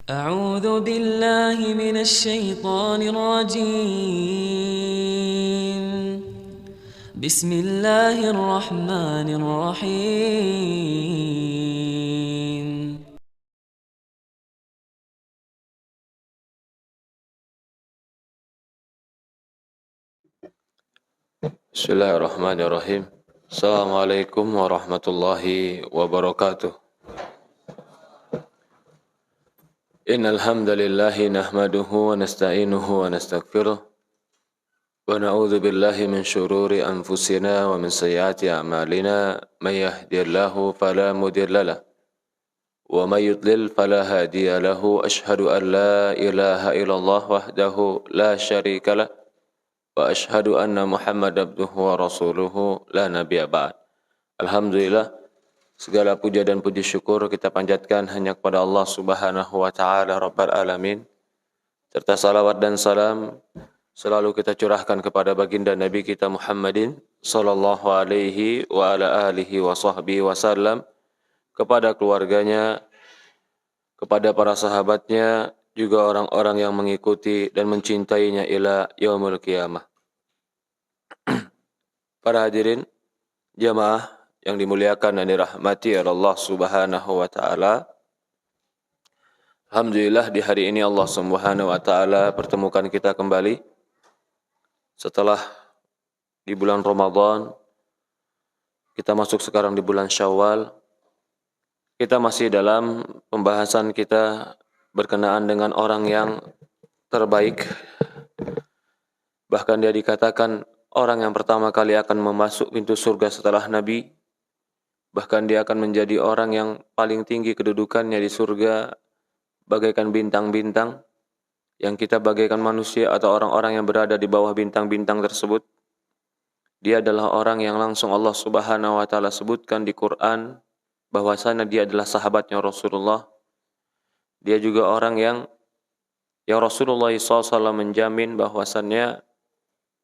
أعوذ بالله من الشيطان الرجيم. بسم الله الرحمن الرحيم. Bismillahirrahmanirrahim. Assalamualaikum warahmatullahi wabarakatuh. Innal hamdalillah nahmaduhu wa nasta'inuhu wa nastaghfiruh wa na'udzu billahi min shururi anfusina wa min sayyiati a'malina. May yahdihillahu fala mudilla lahu wa may yudlil fala hadiya lahu. Asyhadu an la ilaha illallah wahdahu la syarika lah wa asyhadu anna Muhammadan abduhu wa rasuluhu la nabiyya ba'd. Alhamdulillah, segala puja dan puji syukur kita panjatkan hanya kepada Allah Subhanahu wa taala Rabbul Alamin. Serta salawat dan salam selalu kita curahkan kepada baginda Nabi kita Muhammadin sallallahu alaihi wa ala alihi wa sahbihi wasallam, kepada keluarganya, kepada para sahabatnya, juga orang-orang yang mengikuti dan mencintainya ila yaumul qiyamah. Para hadirin jamaah yang dimuliakan dan dirahmati oleh Allah Subhanahu wa taala. Alhamdulillah, di hari ini Allah Subhanahu wa taala pertemukan kita kembali setelah di bulan Ramadan. Kita masuk sekarang di bulan Syawal. Kita masih dalam pembahasan kita berkenaan dengan orang yang terbaik. Bahkan dia dikatakan orang yang pertama kali akan memasuk pintu surga setelah Nabi. Bahkan dia akan menjadi orang yang paling tinggi kedudukannya di surga, bagaikan bintang-bintang, yang kita bagaikan manusia atau orang-orang yang berada di bawah bintang-bintang tersebut. Dia adalah orang yang langsung Allah Subhanahu wa taala sebutkan di Quran bahwasanya dia adalah sahabatnya Rasulullah. Dia juga orang yang Rasulullah SAW menjamin bahwasannya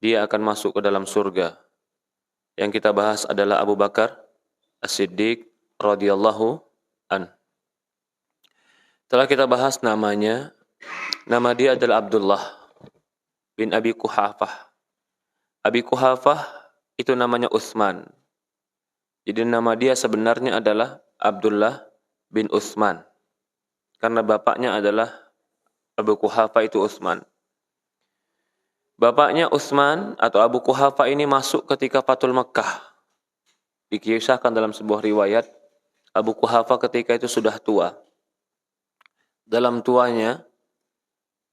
dia akan masuk ke dalam surga. Yang kita bahas adalah Abu Bakar As-Siddiq radhiyallahu an. Telah kita bahas namanya. Nama dia adalah Abdullah bin Abi Quhafah. Abi Quhafah itu namanya Utsman. Jadi nama dia sebenarnya adalah Abdullah bin Utsman, karena bapaknya adalah Abu Quhafah itu Utsman. Bapaknya Utsman atau Abu Quhafah ini masuk ketika Fathul Makkah. Dikisahkan dalam sebuah riwayat, Abu Quhafah ketika itu sudah tua. Dalam tuanya,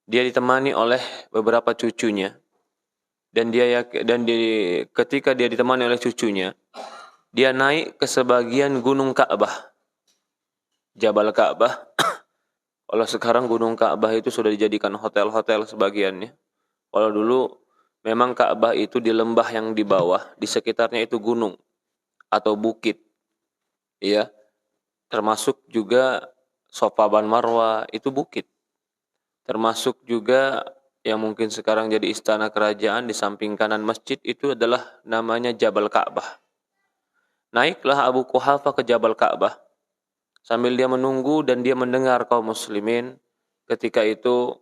dia ditemani oleh beberapa cucunya. Ketika dia ditemani oleh cucunya, dia naik ke sebagian gunung Ka'bah. Jabal Ka'bah. Kalau sekarang gunung Ka'bah itu sudah dijadikan hotel-hotel sebagiannya. Kalau dulu memang Ka'bah itu di lembah yang di bawah, di sekitarnya itu gunung atau bukit, ya, termasuk juga Safa dan Marwah itu bukit, termasuk juga yang mungkin sekarang jadi istana kerajaan di samping kanan masjid itu adalah namanya Jabal Ka'bah. Naiklah Abu Quhafah ke Jabal Ka'bah sambil dia menunggu dan dia mendengar kaum muslimin ketika itu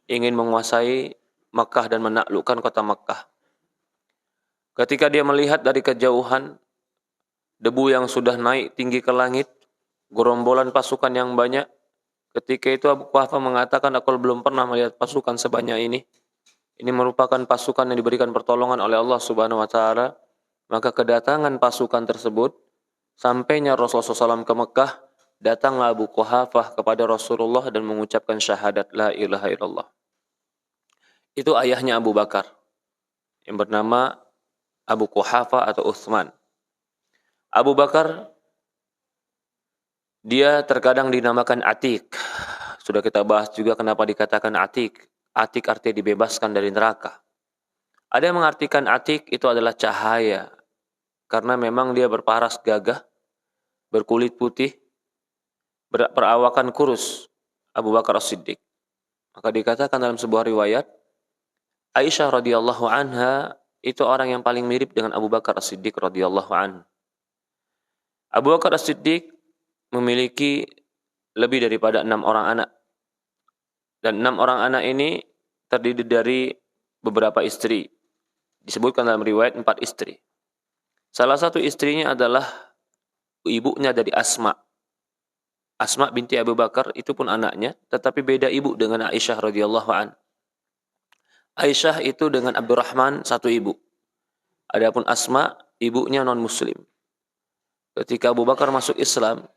ingin menguasai Makkah dan menaklukkan kota Makkah. Ketika dia melihat dari kejauhan debu yang sudah naik tinggi ke langit, gerombolan pasukan yang banyak. Ketika itu Abu Quhafah mengatakan, aku belum pernah melihat pasukan sebanyak ini. Ini merupakan pasukan yang diberikan pertolongan oleh Allah Subhanahu wa taala. Maka kedatangan pasukan tersebut, sampainya Rasulullah SAW ke Mekah, datanglah Abu Quhafah kepada Rasulullah dan mengucapkan syahadat la ilaha illallah. Itu ayahnya Abu Bakar yang bernama Abu Quhafah atau Utsman. Abu Bakar dia terkadang dinamakan Atik. Sudah kita bahas juga kenapa dikatakan Atik. Atik artinya dibebaskan dari neraka. Ada yang mengartikan Atik itu adalah cahaya, karena memang dia berparas gagah, berkulit putih, perawakan kurus, Abu Bakar As-Siddiq. Maka dikatakan dalam sebuah riwayat, Aisyah radhiyallahu anha itu orang yang paling mirip dengan Abu Bakar As-Siddiq radhiyallahu anhu. Abu Bakar As-Siddiq memiliki lebih daripada 6 orang anak. Dan 6 orang anak ini terdiri dari beberapa istri. Disebutkan dalam riwayat 4 istri. Salah satu istrinya adalah ibunya dari Asma. Asma binti Abu Bakar itu pun anaknya, tetapi beda ibu dengan Aisyah radhiyallahu an. Aisyah itu dengan Abdurrahman satu ibu. Adapun Asma, ibunya non-muslim. Ketika Abu Bakar masuk Islam,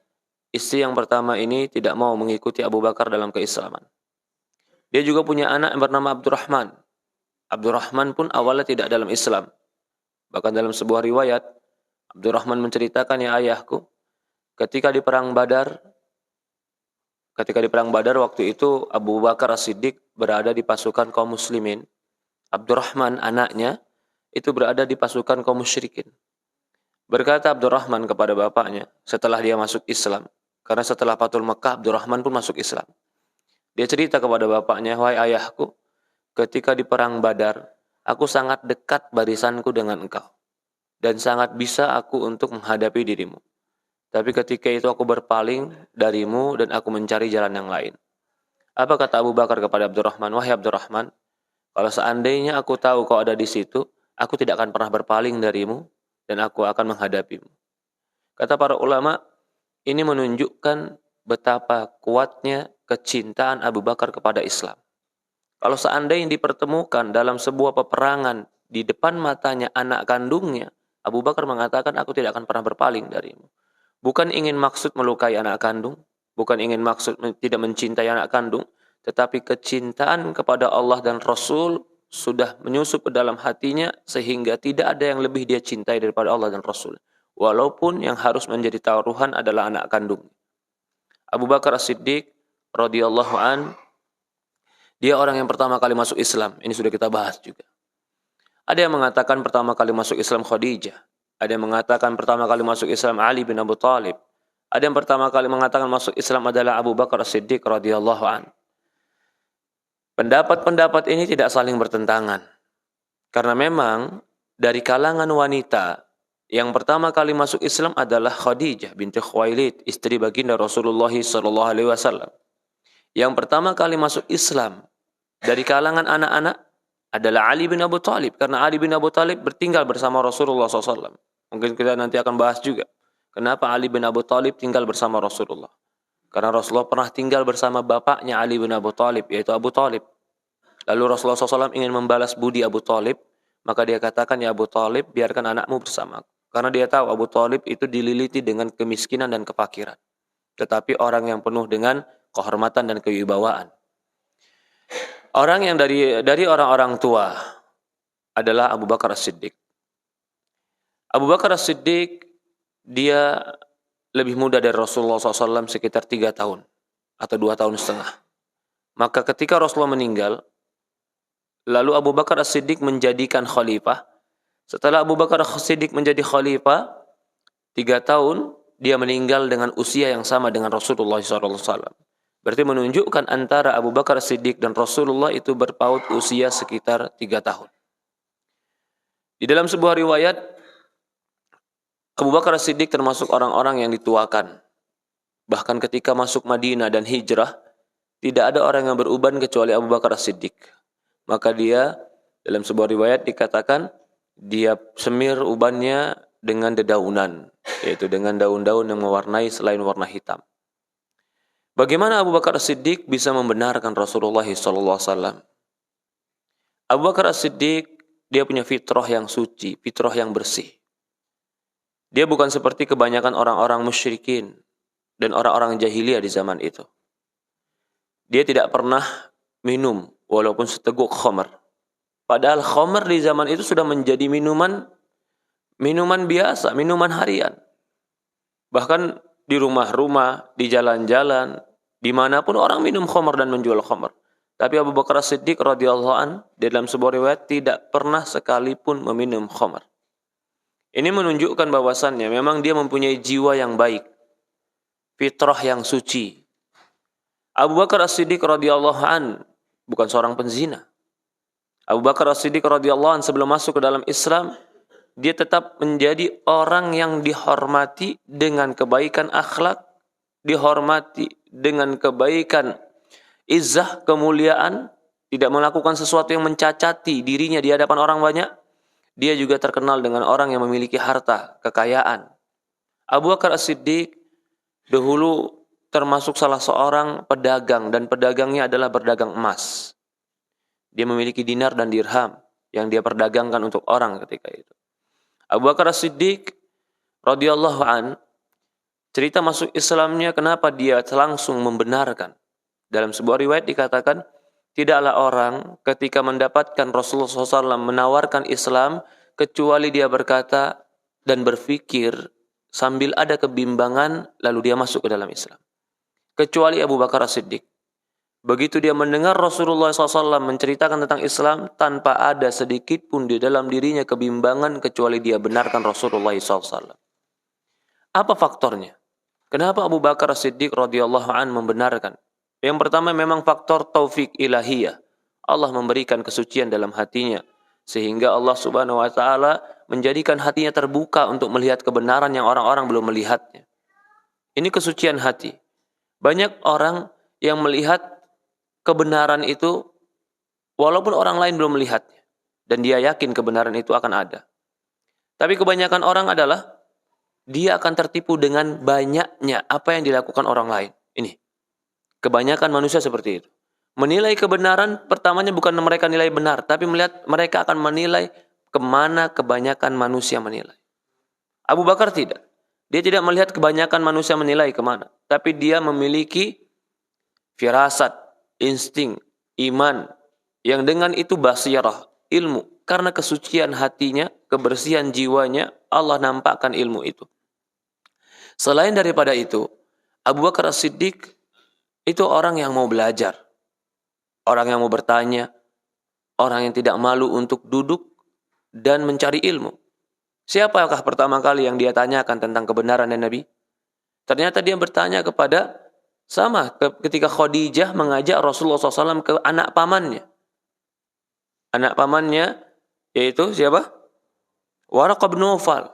istri yang pertama ini tidak mau mengikuti Abu Bakar dalam keislaman. Dia juga punya anak yang bernama Abdurrahman. Abdurrahman pun awalnya tidak dalam Islam. Bahkan dalam sebuah riwayat, Abdurrahman menceritakan, ya ayahku, ketika di perang Badar waktu itu Abu Bakar As-Siddiq berada di pasukan kaum muslimin. Abdurrahman anaknya itu berada di pasukan kaum musyrikin. Berkata Abdurrahman kepada bapaknya setelah dia masuk Islam. Karena setelah Fathul Makkah, Abdurrahman pun masuk Islam. Dia cerita kepada bapaknya, wahai ayahku, ketika di perang Badar, aku sangat dekat barisanku dengan engkau. Dan sangat bisa aku untuk menghadapi dirimu. Tapi ketika itu aku berpaling darimu dan aku mencari jalan yang lain. Apa kata Abu Bakar kepada Abdurrahman? Wahai Abdurrahman, kalau seandainya aku tahu kau ada di situ, aku tidak akan pernah berpaling darimu dan aku akan menghadapimu. Kata para ulama, ini menunjukkan betapa kuatnya kecintaan Abu Bakar kepada Islam. Kalau seandainya dipertemukan dalam sebuah peperangan di depan matanya anak kandungnya, Abu Bakar mengatakan, aku tidak akan pernah berpaling darimu. Bukan ingin maksud melukai anak kandung, bukan ingin maksud tidak mencintai anak kandung, tetapi kecintaan kepada Allah dan Rasul sudah menyusup ke dalam hatinya sehingga tidak ada yang lebih dia cintai daripada Allah dan Rasul. Walaupun yang harus menjadi taruhan adalah anak kandung. Abu Bakar As-Siddiq radhiyallahu an, dia orang yang pertama kali masuk Islam. Ini sudah kita bahas juga. Ada yang mengatakan pertama kali masuk Islam Khadijah. Ada yang mengatakan pertama kali masuk Islam Ali bin Abu Thalib. Ada yang pertama kali mengatakan masuk Islam adalah Abu Bakar As-Siddiq radhiyallahu an. Pendapat-pendapat ini tidak saling bertentangan. Karena memang dari kalangan wanita yang pertama kali masuk Islam adalah Khadijah binti Khuwailid, istri baginda Rasulullah sallallahu alaihi wasallam. Yang pertama kali masuk Islam dari kalangan anak-anak adalah Ali bin Abu Thalib. Karena Ali bin Abu Thalib bertinggal bersama Rasulullah SAW. Mungkin kita nanti akan bahas juga. Kenapa Ali bin Abu Thalib tinggal bersama Rasulullah? Karena Rasulullah pernah tinggal bersama bapaknya Ali bin Abu Thalib, yaitu Abu Thalib. Lalu Rasulullah SAW ingin membalas budi Abu Thalib. Maka dia katakan, ya Abu Thalib, biarkan anakmu bersama. Karena dia tahu Abu Thalib itu dililiti dengan kemiskinan dan kefakiran. Tetapi orang yang penuh dengan kehormatan dan kewibawaan. Orang yang dari orang-orang tua adalah Abu Bakar As-Siddiq. Abu Bakar As-Siddiq, dia lebih muda dari Rasulullah SAW sekitar 3 tahun atau 2 tahun setengah. Maka ketika Rasulullah meninggal, lalu Abu Bakar As-Siddiq menjadikan khalifah. Setelah Abu Bakar As-Siddiq menjadi khalifah, 3 tahun dia meninggal dengan usia yang sama dengan Rasulullah SAW. Berarti menunjukkan antara Abu Bakar As-Siddiq dan Rasulullah itu berpaut usia sekitar 3 tahun. Di dalam sebuah riwayat, Abu Bakar As-Siddiq termasuk orang-orang yang dituakan. Bahkan ketika masuk Madinah dan hijrah, tidak ada orang yang beruban kecuali Abu Bakar As-Siddiq. Maka dia, dalam sebuah riwayat dikatakan, dia semir ubannya dengan dedaunan, yaitu dengan daun-daun yang mewarnai selain warna hitam. Bagaimana Abu Bakar As-Siddiq bisa membenarkan Rasulullah SAW? Abu Bakar As-Siddiq, dia punya fitrah yang suci, fitrah yang bersih. Dia bukan seperti kebanyakan orang-orang musyrikin dan orang-orang jahiliyah di zaman itu. Dia tidak pernah minum walaupun seteguk khamr. Padahal khamr di zaman itu sudah menjadi minuman biasa, minuman harian. Bahkan di rumah-rumah, di jalan-jalan, dimanapun orang minum khamr dan menjual khamr. Tapi Abu Bakar As-Siddiq radhiyallahu an dalam sebuah riwayat tidak pernah sekalipun meminum khamr. Ini menunjukkan bahwasannya memang dia mempunyai jiwa yang baik, fitrah yang suci. Abu Bakar As-Siddiq radhiyallahu an bukan seorang penzina. Abu Bakar As-Siddiq radhiyallahu an sebelum masuk ke dalam Islam, dia tetap menjadi orang yang dihormati dengan kebaikan akhlak, dihormati dengan kebaikan izzah, kemuliaan, tidak melakukan sesuatu yang mencacati dirinya di hadapan orang banyak. Dia juga terkenal dengan orang yang memiliki harta, kekayaan. Abu Bakar As-Siddiq dahulu termasuk salah seorang pedagang, dan pedagangnya adalah berdagang emas. Dia memiliki dinar dan dirham yang dia perdagangkan untuk orang ketika itu. Abu Bakar As-Siddiq radhiyallahu an, cerita masuk Islamnya kenapa dia langsung membenarkan. Dalam sebuah riwayat dikatakan, tidaklah orang ketika mendapatkan Rasulullah SAW menawarkan Islam, kecuali dia berkata dan berpikir sambil ada kebimbangan, lalu dia masuk ke dalam Islam. Kecuali Abu Bakar As-Siddiq. Begitu dia mendengar Rasulullah SAW menceritakan tentang Islam, tanpa ada sedikit pun di dalam dirinya kebimbangan, kecuali dia benarkan Rasulullah SAW. Apa faktornya? Kenapa Abu Bakar As-Siddiq radhiyallahu an membenarkan? Yang pertama memang faktor taufik ilahiyah. Allah memberikan kesucian dalam hatinya, sehingga Allah Subhanahu wa taala menjadikan hatinya terbuka untuk melihat kebenaran yang orang-orang belum melihatnya. Ini kesucian hati. Banyak orang yang melihat kebenaran itu walaupun orang lain belum melihatnya, dan dia yakin kebenaran itu akan ada. Tapi kebanyakan orang adalah dia akan tertipu dengan banyaknya apa yang dilakukan orang lain. Ini kebanyakan manusia seperti itu. Menilai kebenaran, pertamanya bukan mereka nilai benar, tapi melihat mereka akan menilai kemana kebanyakan manusia menilai. Abu Bakar tidak. Dia tidak melihat kebanyakan manusia menilai kemana. Tapi dia memiliki firasat, insting, iman, yang dengan itu basirah, ilmu. Karena kesucian hatinya, kebersihan jiwanya, Allah nampakkan ilmu itu. Selain daripada itu, Abu Bakar As-Siddiq itu orang yang mau belajar, orang yang mau bertanya, orang yang tidak malu untuk duduk dan mencari ilmu. Siapakah pertama kali yang dia tanyakan tentang kebenaran Nabi? Ternyata dia bertanya kepada ketika Khadijah mengajak Rasulullah SAW ke anak pamannya. Anak pamannya yaitu siapa? Waraqah bin Naufal.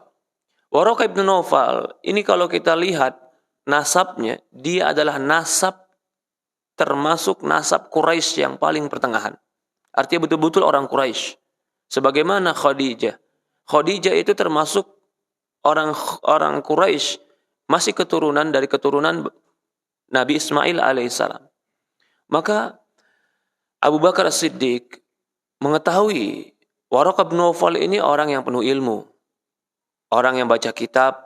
Waraqah bin Naufal ini kalau kita lihat nasabnya, dia adalah nasab termasuk nasab Quraisy yang paling pertengahan. Artinya betul-betul orang Quraisy. Sebagaimana Khadijah. Khadijah itu termasuk orang Quraisy, masih keturunan dari keturunan Nabi Ismail alaihissalam. Maka Abu Bakar As-Siddiq mengetahui Waraqah bin Naufal ini orang yang penuh ilmu, orang yang baca kitab,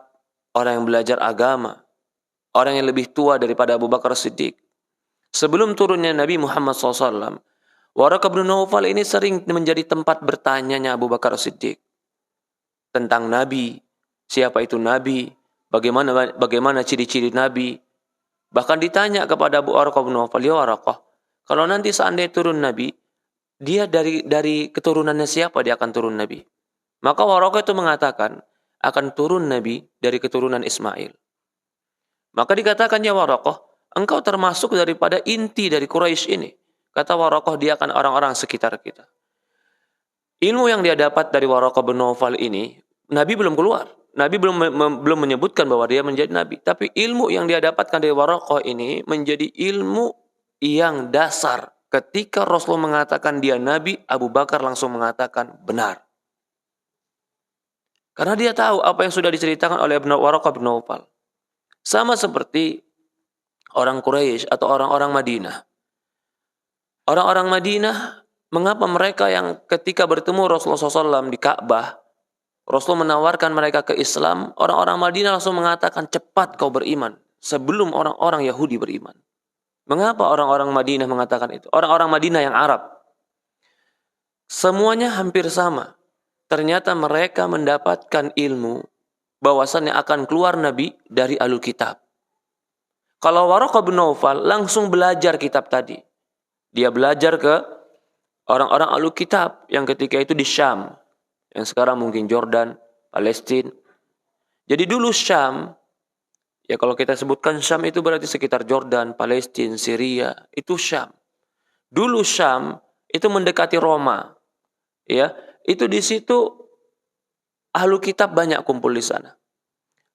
orang yang belajar agama, orang yang lebih tua daripada Abu Bakar As-Siddiq. Sebelum turunnya Nabi Muhammad SAW, Waraqah bin Naufal ini sering menjadi tempat bertanyanya Abu Bakar As-Siddiq tentang Nabi, siapa itu Nabi, bagaimana ciri-ciri Nabi. Bahkan ditanya kepada Abu Waraqah bin Naufal, ya Waraqah, kalau nanti seandainya turun Nabi, dia dari keturunannya siapa dia akan turun Nabi? Maka Waraqah itu mengatakan, akan turun Nabi dari keturunan Ismail. Maka dikatakan, ya Waraqah, engkau termasuk daripada inti dari Quraisy ini. Kata Waraqah, dia akan orang-orang sekitar kita. Ilmu yang dia dapat dari Waraqah bin Naufal ini, Nabi belum keluar. Nabi belum menyebutkan bahwa dia menjadi Nabi. Tapi ilmu yang dia dapatkan dari Waraqah ini menjadi ilmu yang dasar. Ketika Rasulullah mengatakan dia Nabi, Abu Bakar langsung mengatakan benar. Karena dia tahu apa yang sudah diceritakan oleh Waraqah bin Naufal. Sama seperti orang Quraisy atau orang-orang Madinah. Orang-orang Madinah, mengapa mereka yang ketika bertemu Rasulullah SAW di Ka'bah, Rasul menawarkan mereka ke Islam, orang-orang Madinah langsung mengatakan, cepat kau beriman, sebelum orang-orang Yahudi beriman. Mengapa orang-orang Madinah mengatakan itu? Orang-orang Madinah yang Arab. Semuanya hampir sama. Ternyata mereka mendapatkan ilmu bahwasannya akan keluar Nabi dari Ahlul Kitab. Kalau Waraqah bin Naufal langsung belajar kitab tadi. Dia belajar ke orang-orang Ahlul Kitab yang ketika itu di Syam. Yang sekarang mungkin Jordan, Palestina. Jadi dulu Syam, ya kalau kita sebutkan Syam itu berarti sekitar Jordan, Palestina, Syria, itu Syam. Dulu Syam itu mendekati Roma. Ya, itu di situ Ahlul Kitab banyak kumpul di sana.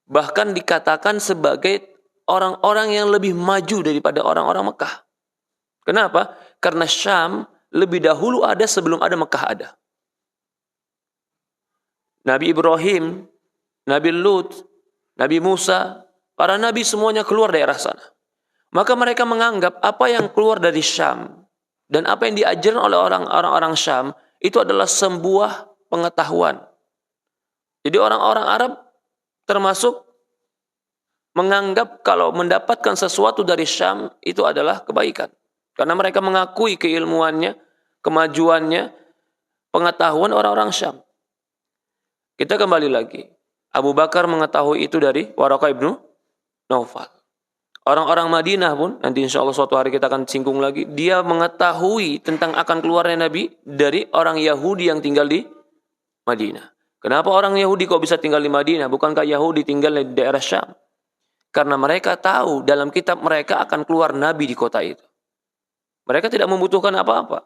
Bahkan dikatakan sebagai orang-orang yang lebih maju daripada orang-orang Mekah. Kenapa? Karena Syam lebih dahulu ada sebelum ada Mekah ada. Nabi Ibrahim, Nabi Lut, Nabi Musa, para nabi semuanya keluar daerah sana. Maka mereka menganggap apa yang keluar dari Syam dan apa yang diajarkan oleh orang-orang Syam itu adalah sebuah pengetahuan. Jadi orang-orang Arab termasuk menganggap kalau mendapatkan sesuatu dari Syam itu adalah kebaikan. Karena mereka mengakui keilmuannya, kemajuannya, pengetahuan orang-orang Syam. Kita kembali lagi. Abu Bakar mengetahui itu dari Waraqah ibnu Naufal. Orang-orang Madinah pun, nanti insya Allah suatu hari kita akan singgung lagi, dia mengetahui tentang akan keluarnya Nabi dari orang Yahudi yang tinggal di Madinah. Kenapa orang Yahudi kok bisa tinggal di Madinah? Bukankah Yahudi tinggal di daerah Syam? Karena mereka tahu dalam kitab mereka akan keluar Nabi di kota itu. Mereka tidak membutuhkan apa-apa.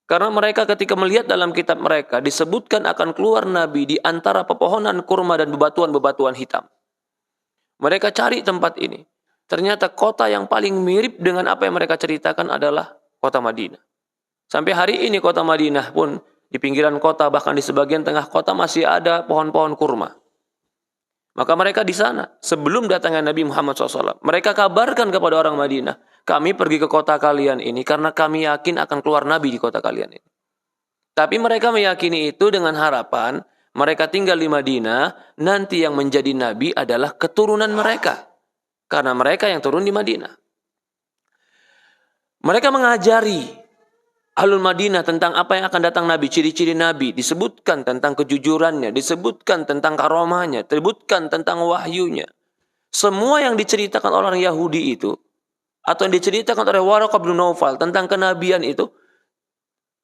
Karena mereka ketika melihat dalam kitab mereka disebutkan akan keluar Nabi di antara pepohonan kurma dan bebatuan-bebatuan hitam. Mereka cari tempat ini. Ternyata kota yang paling mirip dengan apa yang mereka ceritakan adalah kota Madinah. Sampai hari ini kota Madinah pun di pinggiran kota bahkan di sebagian tengah kota masih ada pohon-pohon kurma. Maka mereka di sana sebelum datangnya Nabi Muhammad SAW. Mereka kabarkan kepada orang Madinah. Kami pergi ke kota kalian ini karena kami yakin akan keluar Nabi di kota kalian ini. Tapi mereka meyakini itu dengan harapan mereka tinggal di Madinah. Nanti yang menjadi Nabi adalah keturunan mereka. Karena mereka yang turun di Madinah. Mereka mengajari Ahlul Madinah tentang apa yang akan datang Nabi, ciri-ciri Nabi, disebutkan tentang kejujurannya, disebutkan tentang karomahnya, disebutkan tentang wahyunya. Semua yang diceritakan orang Yahudi itu, atau yang diceritakan oleh Waraqah bin Naufal tentang kenabian itu,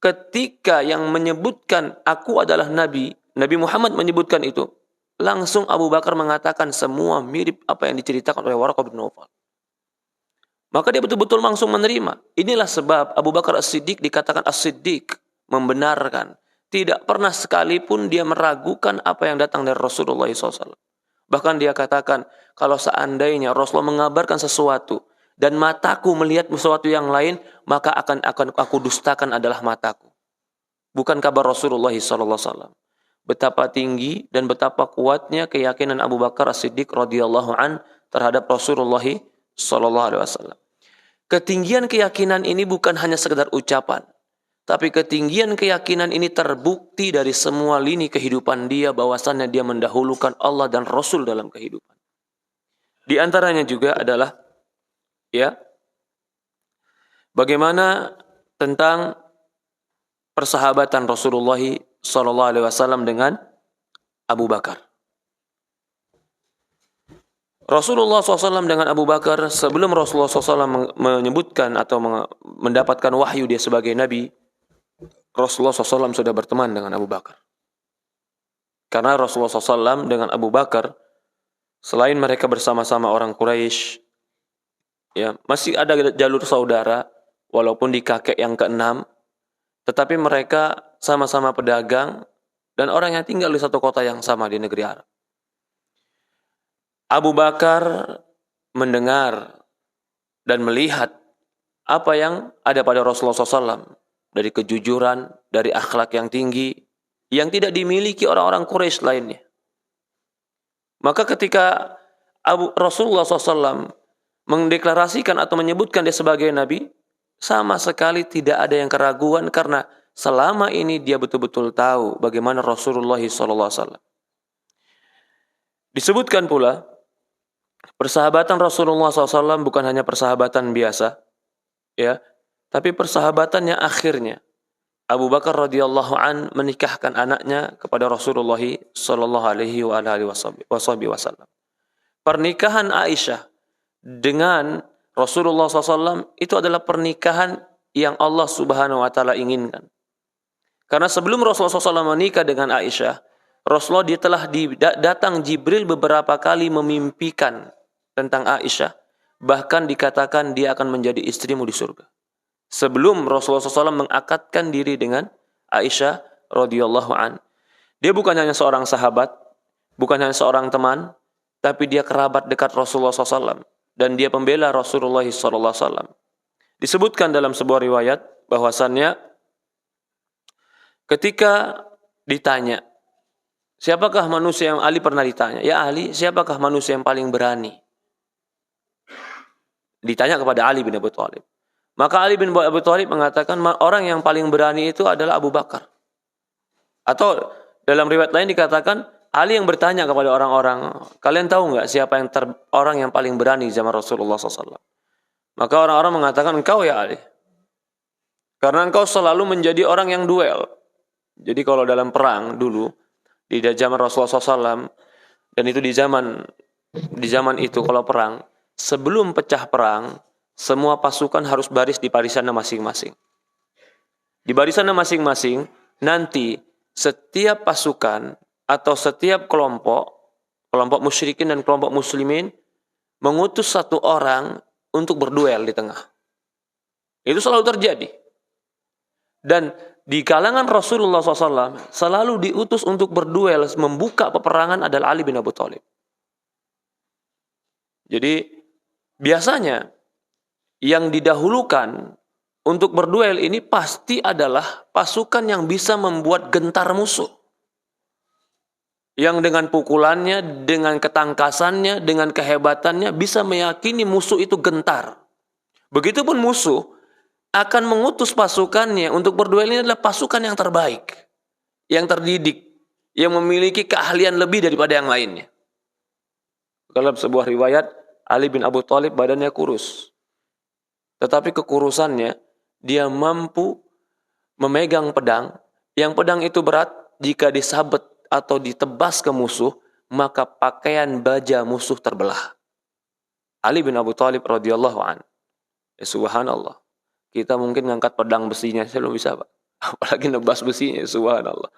ketika yang menyebutkan aku adalah Nabi, Nabi Muhammad menyebutkan itu, langsung Abu Bakar mengatakan semua mirip apa yang diceritakan oleh Waraqah bin Naufal. Maka dia betul-betul langsung menerima. Inilah sebab Abu Bakar As-Siddiq dikatakan As-Siddiq, membenarkan. Tidak pernah sekalipun dia meragukan apa yang datang dari Rasulullah SAW. Bahkan dia katakan, kalau seandainya Rasulullah mengabarkan sesuatu, dan mataku melihat sesuatu yang lain, maka akan aku dustakan adalah mataku. Bukan kabar Rasulullah SAW. Betapa tinggi dan betapa kuatnya keyakinan Abu Bakar As-Siddiq radhiyallahu an terhadap Rasulullah SAW. Ketinggian keyakinan ini bukan hanya sekedar ucapan, tapi ketinggian keyakinan ini terbukti dari semua lini kehidupan dia, bahwasannya dia mendahulukan Allah dan Rasul dalam kehidupan. Di antaranya juga adalah bagaimana tentang persahabatan Rasulullah SAW dengan Abu Bakar. Rasulullah SAW dengan Abu Bakar, sebelum Rasulullah SAW menyebutkan atau mendapatkan wahyu dia sebagai Nabi, Rasulullah SAW sudah berteman dengan Abu Bakar. Karena Rasulullah SAW dengan Abu Bakar, selain mereka bersama-sama orang Quraisy, masih ada jalur saudara, walaupun di kakek yang ke-6, tetapi mereka sama-sama pedagang dan orang yang tinggal di satu kota yang sama di negeri Arab. Abu Bakar mendengar dan melihat apa yang ada pada Rasulullah SAW dari kejujuran, dari akhlak yang tinggi, yang tidak dimiliki orang-orang Quraisy lainnya. Maka ketika Rasulullah SAW mendeklarasikan atau menyebutkan dia sebagai Nabi, sama sekali tidak ada yang keraguan karena selama ini dia betul-betul tahu bagaimana Rasulullah SAW. Disebutkan pula, persahabatan Rasulullah SAW bukan hanya persahabatan biasa, tapi persahabatan yang akhirnya Abu Bakar radhiyallahu an menikahkan anaknya kepada Rasulullah sallallahu alaihi wasallam. Pernikahan Aisyah dengan Rasulullah SAW itu adalah pernikahan yang Allah Subhanahu wa taala inginkan. Karena sebelum Rasulullah SAW menikah dengan Aisyah, Rasulullah dia telah datang Jibril beberapa kali memimpikan tentang Aisyah, bahkan dikatakan dia akan menjadi istrimu di surga. Sebelum Rasulullah SAW mengakadkan diri dengan Aisyah radhiyallahu an. Dia bukan hanya seorang sahabat, bukan hanya seorang teman, tapi dia kerabat dekat Rasulullah SAW. Dan dia pembela Rasulullah SAW. Disebutkan dalam sebuah riwayat bahwasannya ketika ditanya, siapakah manusia yang Ali pernah ditanya, ya Ali, siapakah manusia yang paling berani? Ditanya kepada Ali bin Abi Thalib. Maka Ali bin Abi Thalib mengatakan orang yang paling berani itu adalah Abu Bakar. Atau dalam riwayat lain dikatakan Ali yang bertanya kepada orang-orang, kalian tahu nggak siapa yang orang yang paling berani zaman Rasulullah SAW? Maka orang-orang mengatakan, engkau ya Ali. Karena engkau selalu menjadi orang yang duel. Jadi kalau dalam perang dulu, di zaman Rasulullah SAW, dan itu di zaman itu kalau perang, sebelum pecah perang, semua pasukan harus baris di barisannya masing-masing. Di barisannya masing-masing, nanti setiap pasukan atau setiap kelompok musyrikin dan kelompok muslimin mengutus satu orang untuk berduel di tengah. Itu selalu terjadi. Dan di kalangan Rasulullah SAW selalu diutus untuk berduel, membuka peperangan adalah Ali bin Abi Thalib. Jadi biasanya yang didahulukan untuk berduel ini pasti adalah pasukan yang bisa membuat gentar musuh. Yang dengan pukulannya, dengan ketangkasannya, dengan kehebatannya bisa meyakini musuh itu gentar. Begitupun musuh akan mengutus pasukannya untuk berduel, ini adalah pasukan yang terbaik, yang terdidik, yang memiliki keahlian lebih daripada yang lainnya. Dalam sebuah riwayat, Ali bin Abi Thalib badannya kurus. Tetapi kekurusannya, dia mampu memegang pedang. Yang pedang itu berat, jika disabet atau ditebas ke musuh, maka pakaian baja musuh terbelah. Ali bin Abi Thalib radhiyallahu an. Subhanallah. Kita mungkin ngangkat pedang besinya, saya belum bisa, Pak. Apalagi nebas besinya, subhanallah.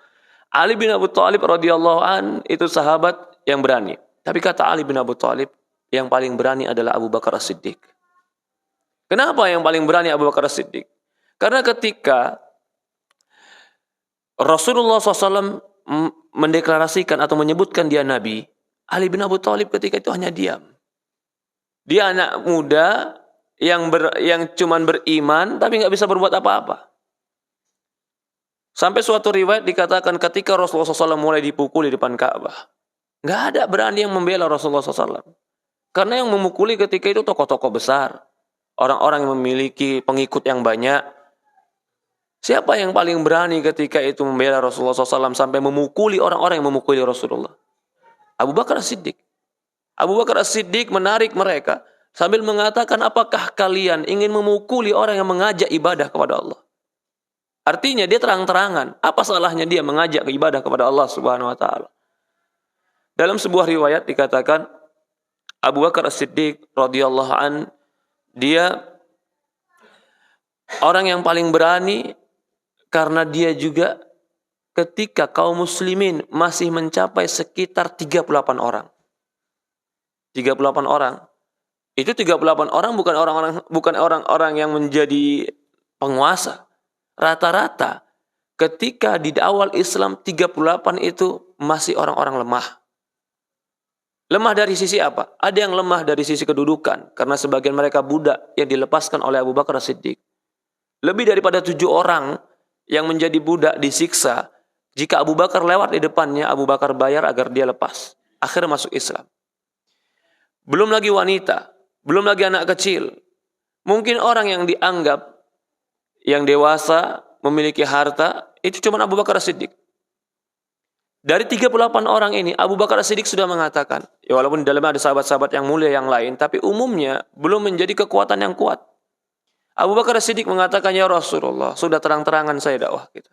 Ali bin Abi Thalib radhiyallahu an itu sahabat yang berani. Tapi kata Ali bin Abi Thalib, yang paling berani adalah Abu Bakar As-Siddiq. Kenapa yang paling berani Abu Bakar As-Siddiq? Karena ketika Rasulullah SAW mendeklarasikan atau menyebutkan dia Nabi, Ali bin Abi Thalib ketika itu hanya diam. Dia anak muda yang cuman beriman tapi nggak bisa berbuat apa-apa. Sampai suatu riwayat dikatakan ketika Rasulullah SAW mulai dipukul di depan Ka'bah, nggak ada berani yang membela Rasulullah SAW. Karena yang memukuli ketika itu tokoh-tokoh besar, orang-orang yang memiliki pengikut yang banyak. Siapa yang paling berani ketika itu membela Rasulullah SAW sampai memukuli orang-orang yang memukuli Rasulullah? Abu Bakar As-Siddiq. Abu Bakar As-Siddiq menarik mereka sambil mengatakan, apakah kalian ingin memukuli orang yang mengajak ibadah kepada Allah? Artinya dia terang-terangan, apa salahnya dia mengajak ibadah kepada Allah Subhanahu wa taala? Dalam sebuah riwayat dikatakan Abu Bakar As-Siddiq radhiyallahu an, dia orang yang paling berani karena dia juga ketika kaum muslimin masih mencapai sekitar 38 orang. 38 orang. Itu 38 orang bukan orang-orang yang menjadi penguasa. Rata-rata ketika di awal Islam 38 itu masih orang-orang lemah. Lemah dari sisi apa? Ada yang lemah dari sisi kedudukan karena sebagian mereka budak yang dilepaskan oleh Abu Bakar As-Siddiq. Lebih daripada 7 orang yang menjadi budak disiksa. Jika Abu Bakar lewat di depannya, Abu Bakar bayar agar dia lepas. Akhirnya masuk Islam. Belum lagi wanita, belum lagi anak kecil. Mungkin orang yang dianggap yang dewasa, memiliki harta, itu cuma Abu Bakar As-Siddiq. Dari 38 orang ini, Abu Bakar As-Siddiq sudah mengatakan, ya walaupun di dalamnya ada sahabat-sahabat yang mulia yang lain, tapi umumnya belum menjadi kekuatan yang kuat. Abu Bakar As-Siddiq mengatakan, ya Rasulullah, sudah terang-terangan saya dakwah kita.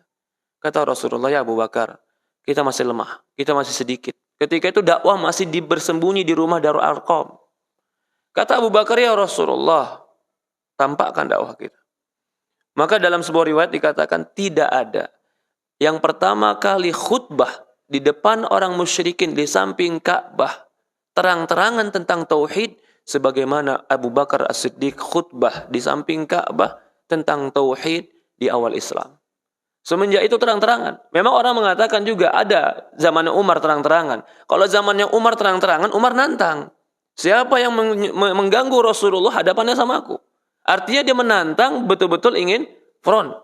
Kata Rasulullah, ya Abu Bakar, kita masih lemah, kita masih sedikit. Ketika itu dakwah masih bersembunyi di rumah Darul Arqam. Kata Abu Bakar, ya Rasulullah, tampakkan dakwah kita. Maka dalam sebuah riwayat dikatakan tidak ada yang pertama kali khutbah di depan orang musyrikin di samping Ka'bah terang-terangan tentang tauhid sebagaimana Abu Bakar As-Siddiq khutbah di samping Ka'bah tentang tauhid di awal Islam. Semenjak itu terang-terangan. Memang orang mengatakan juga ada zamannya Umar terang-terangan. Kalau zamannya Umar terang-terangan, Umar nantang. Siapa yang mengganggu Rasulullah, hadapannya sama aku. Artinya dia menantang, betul-betul ingin front.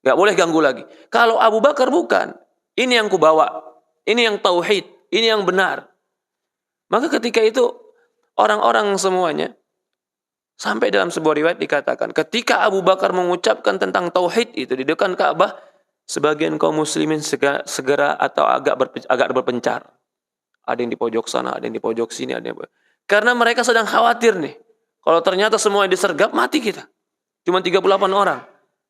Gak boleh ganggu lagi. Kalau Abu Bakar bukan. Ini yang kubawa. Ini yang tauhid. Ini yang benar. Maka ketika itu orang-orang semuanya, sampai dalam sebuah riwayat dikatakan, ketika Abu Bakar mengucapkan tentang tauhid itu di depan Ka'bah, sebagian kaum muslimin segera atau agak berpencar. Ada yang di pojok sana, ada yang di pojok sini, ada yang... Karena mereka sedang khawatir nih. Kalau ternyata semua disergap, mati kita. Cuma 38 orang.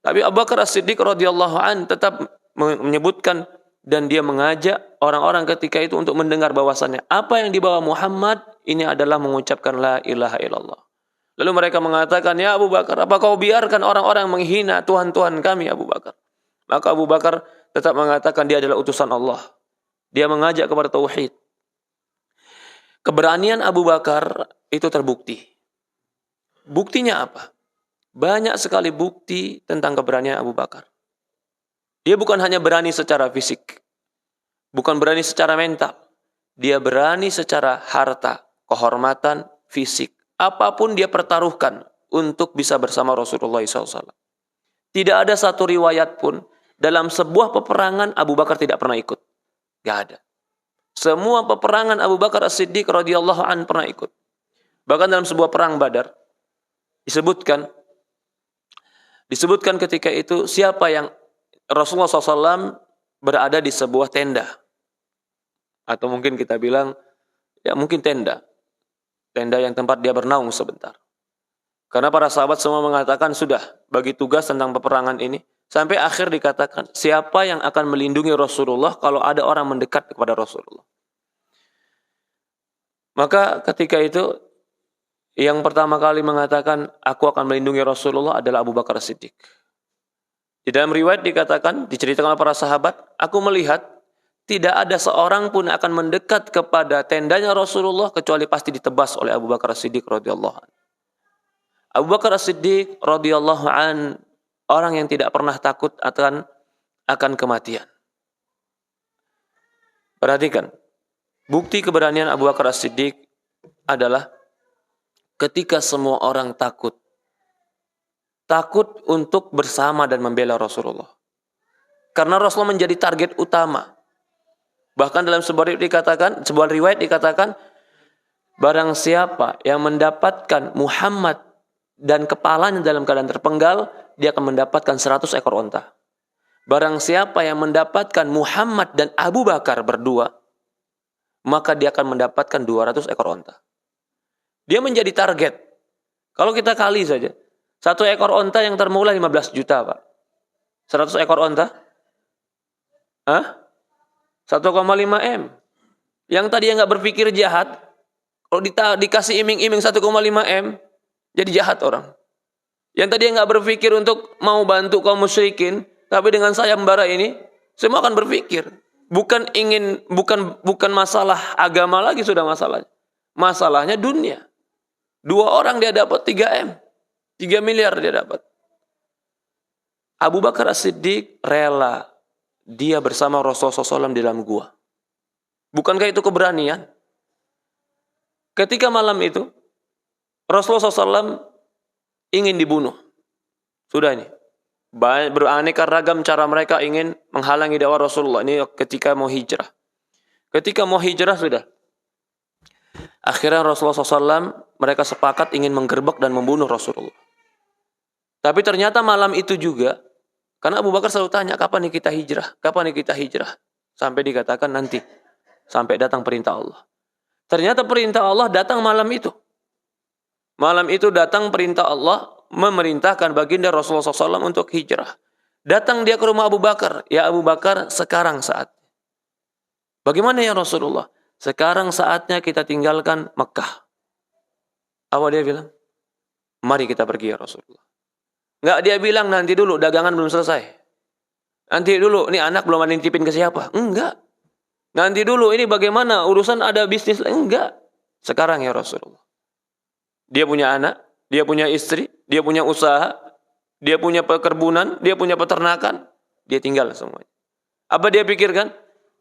Tapi Abu Bakar As-Siddiq radhiyallahu an tetap menyebutkan dan dia mengajak orang-orang ketika itu untuk mendengar bahwasannya apa yang dibawa Muhammad ini adalah mengucapkan la ilaha illallah. Lalu mereka mengatakan, ya Abu Bakar, apa kau biarkan orang-orang menghina Tuhan-Tuhan kami, Abu Bakar? Maka Abu Bakar tetap mengatakan dia adalah utusan Allah. Dia mengajak kepada tauhid. Keberanian Abu Bakar itu terbukti. Buktinya apa? Banyak sekali bukti tentang keberanian Abu Bakar. Dia bukan hanya berani secara fisik, bukan berani secara mental. Dia berani secara harta, kehormatan, fisik. Apapun dia pertaruhkan untuk bisa bersama Rasulullah SAW. Tidak ada satu riwayat pun dalam sebuah peperangan Abu Bakar tidak pernah ikut. Gak ada. Semua peperangan Abu Bakar As-Siddiq radhiyallahu an pernah ikut. Bahkan dalam sebuah perang Badar disebutkan ketika itu siapa yang Rasulullah SAW berada di sebuah tenda. Atau mungkin kita bilang, ya mungkin tenda. Tenda yang tempat dia bernaung sebentar. Karena para sahabat semua mengatakan, sudah bagi tugas tentang peperangan ini. Sampai akhir dikatakan, siapa yang akan melindungi Rasulullah kalau ada orang mendekat kepada Rasulullah. Maka ketika itu, yang pertama kali mengatakan, aku akan melindungi Rasulullah adalah Abu Bakar As-Siddiq. Di dalam riwayat dikatakan, diceritakan oleh para sahabat, aku melihat tidak ada seorang pun akan mendekat kepada tendanya Rasulullah kecuali pasti ditebas oleh Abu Bakar As-Siddiq radhiyallahu an. Abu Bakar As-Siddiq radhiyallahu an orang yang tidak pernah takut akan kematian. Perhatikan, bukti keberanian Abu Bakar As-Siddiq adalah ketika semua orang takut untuk bersama dan membela Rasulullah. Karena Rasulullah menjadi target utama. Bahkan dalam sebuah riwayat dikatakan, barang siapa yang mendapatkan Muhammad dan kepalanya dalam keadaan terpenggal, dia akan mendapatkan 100 ekor onta. Barang siapa yang mendapatkan Muhammad dan Abu Bakar berdua, maka dia akan mendapatkan 200 ekor onta. Dia menjadi target. Kalau kita kali saja, 1 ekor onta yang termula 15 juta, Pak. 100 ekor onta? 1,5 M. Yang tadi yang nggak berpikir jahat, kalau dikasih iming-iming 1,5 M, jadi jahat orang. Yang tadi yang nggak berpikir untuk mau bantu kaum musyrikin, tapi dengan sayembara ini, semua akan berpikir. Bukan masalah agama lagi sudah masalahnya. Masalahnya dunia. 2 orang dia dapat 3 M. 3 miliar dia dapat. Abu Bakar As-Siddiq rela dia bersama Rasulullah SAW di dalam gua. Bukankah itu keberanian? Ketika malam itu, Rasulullah SAW ingin dibunuh. Sudah ini. Beraneka ragam cara mereka ingin menghalangi dakwah Rasulullah. Ini ketika mau hijrah. Ketika mau hijrah sudah. Akhirnya Rasulullah SAW mereka sepakat ingin menggerbek dan membunuh Rasulullah. Tapi ternyata malam itu juga, karena Abu Bakar selalu tanya, kapan nih kita hijrah? Kapan nih kita hijrah? Sampai dikatakan nanti. Sampai datang perintah Allah. Ternyata perintah Allah datang malam itu. Malam itu datang perintah Allah memerintahkan baginda Rasulullah SAW untuk hijrah. Datang dia ke rumah Abu Bakar. Ya Abu Bakar, sekarang saatnya. Bagaimana ya Rasulullah? Sekarang saatnya kita tinggalkan Mekah. Apa dia bilang? Mari kita pergi ya Rasulullah. Enggak dia bilang nanti dulu, dagangan belum selesai. Nanti dulu, ini anak belum ada nitipin ke siapa? Enggak. Nanti dulu, ini bagaimana urusan ada bisnis? Enggak. Sekarang ya Rasulullah. Dia punya anak, dia punya istri, dia punya usaha, dia punya perkebunan, dia punya peternakan. Dia tinggal semuanya. Apa dia pikirkan?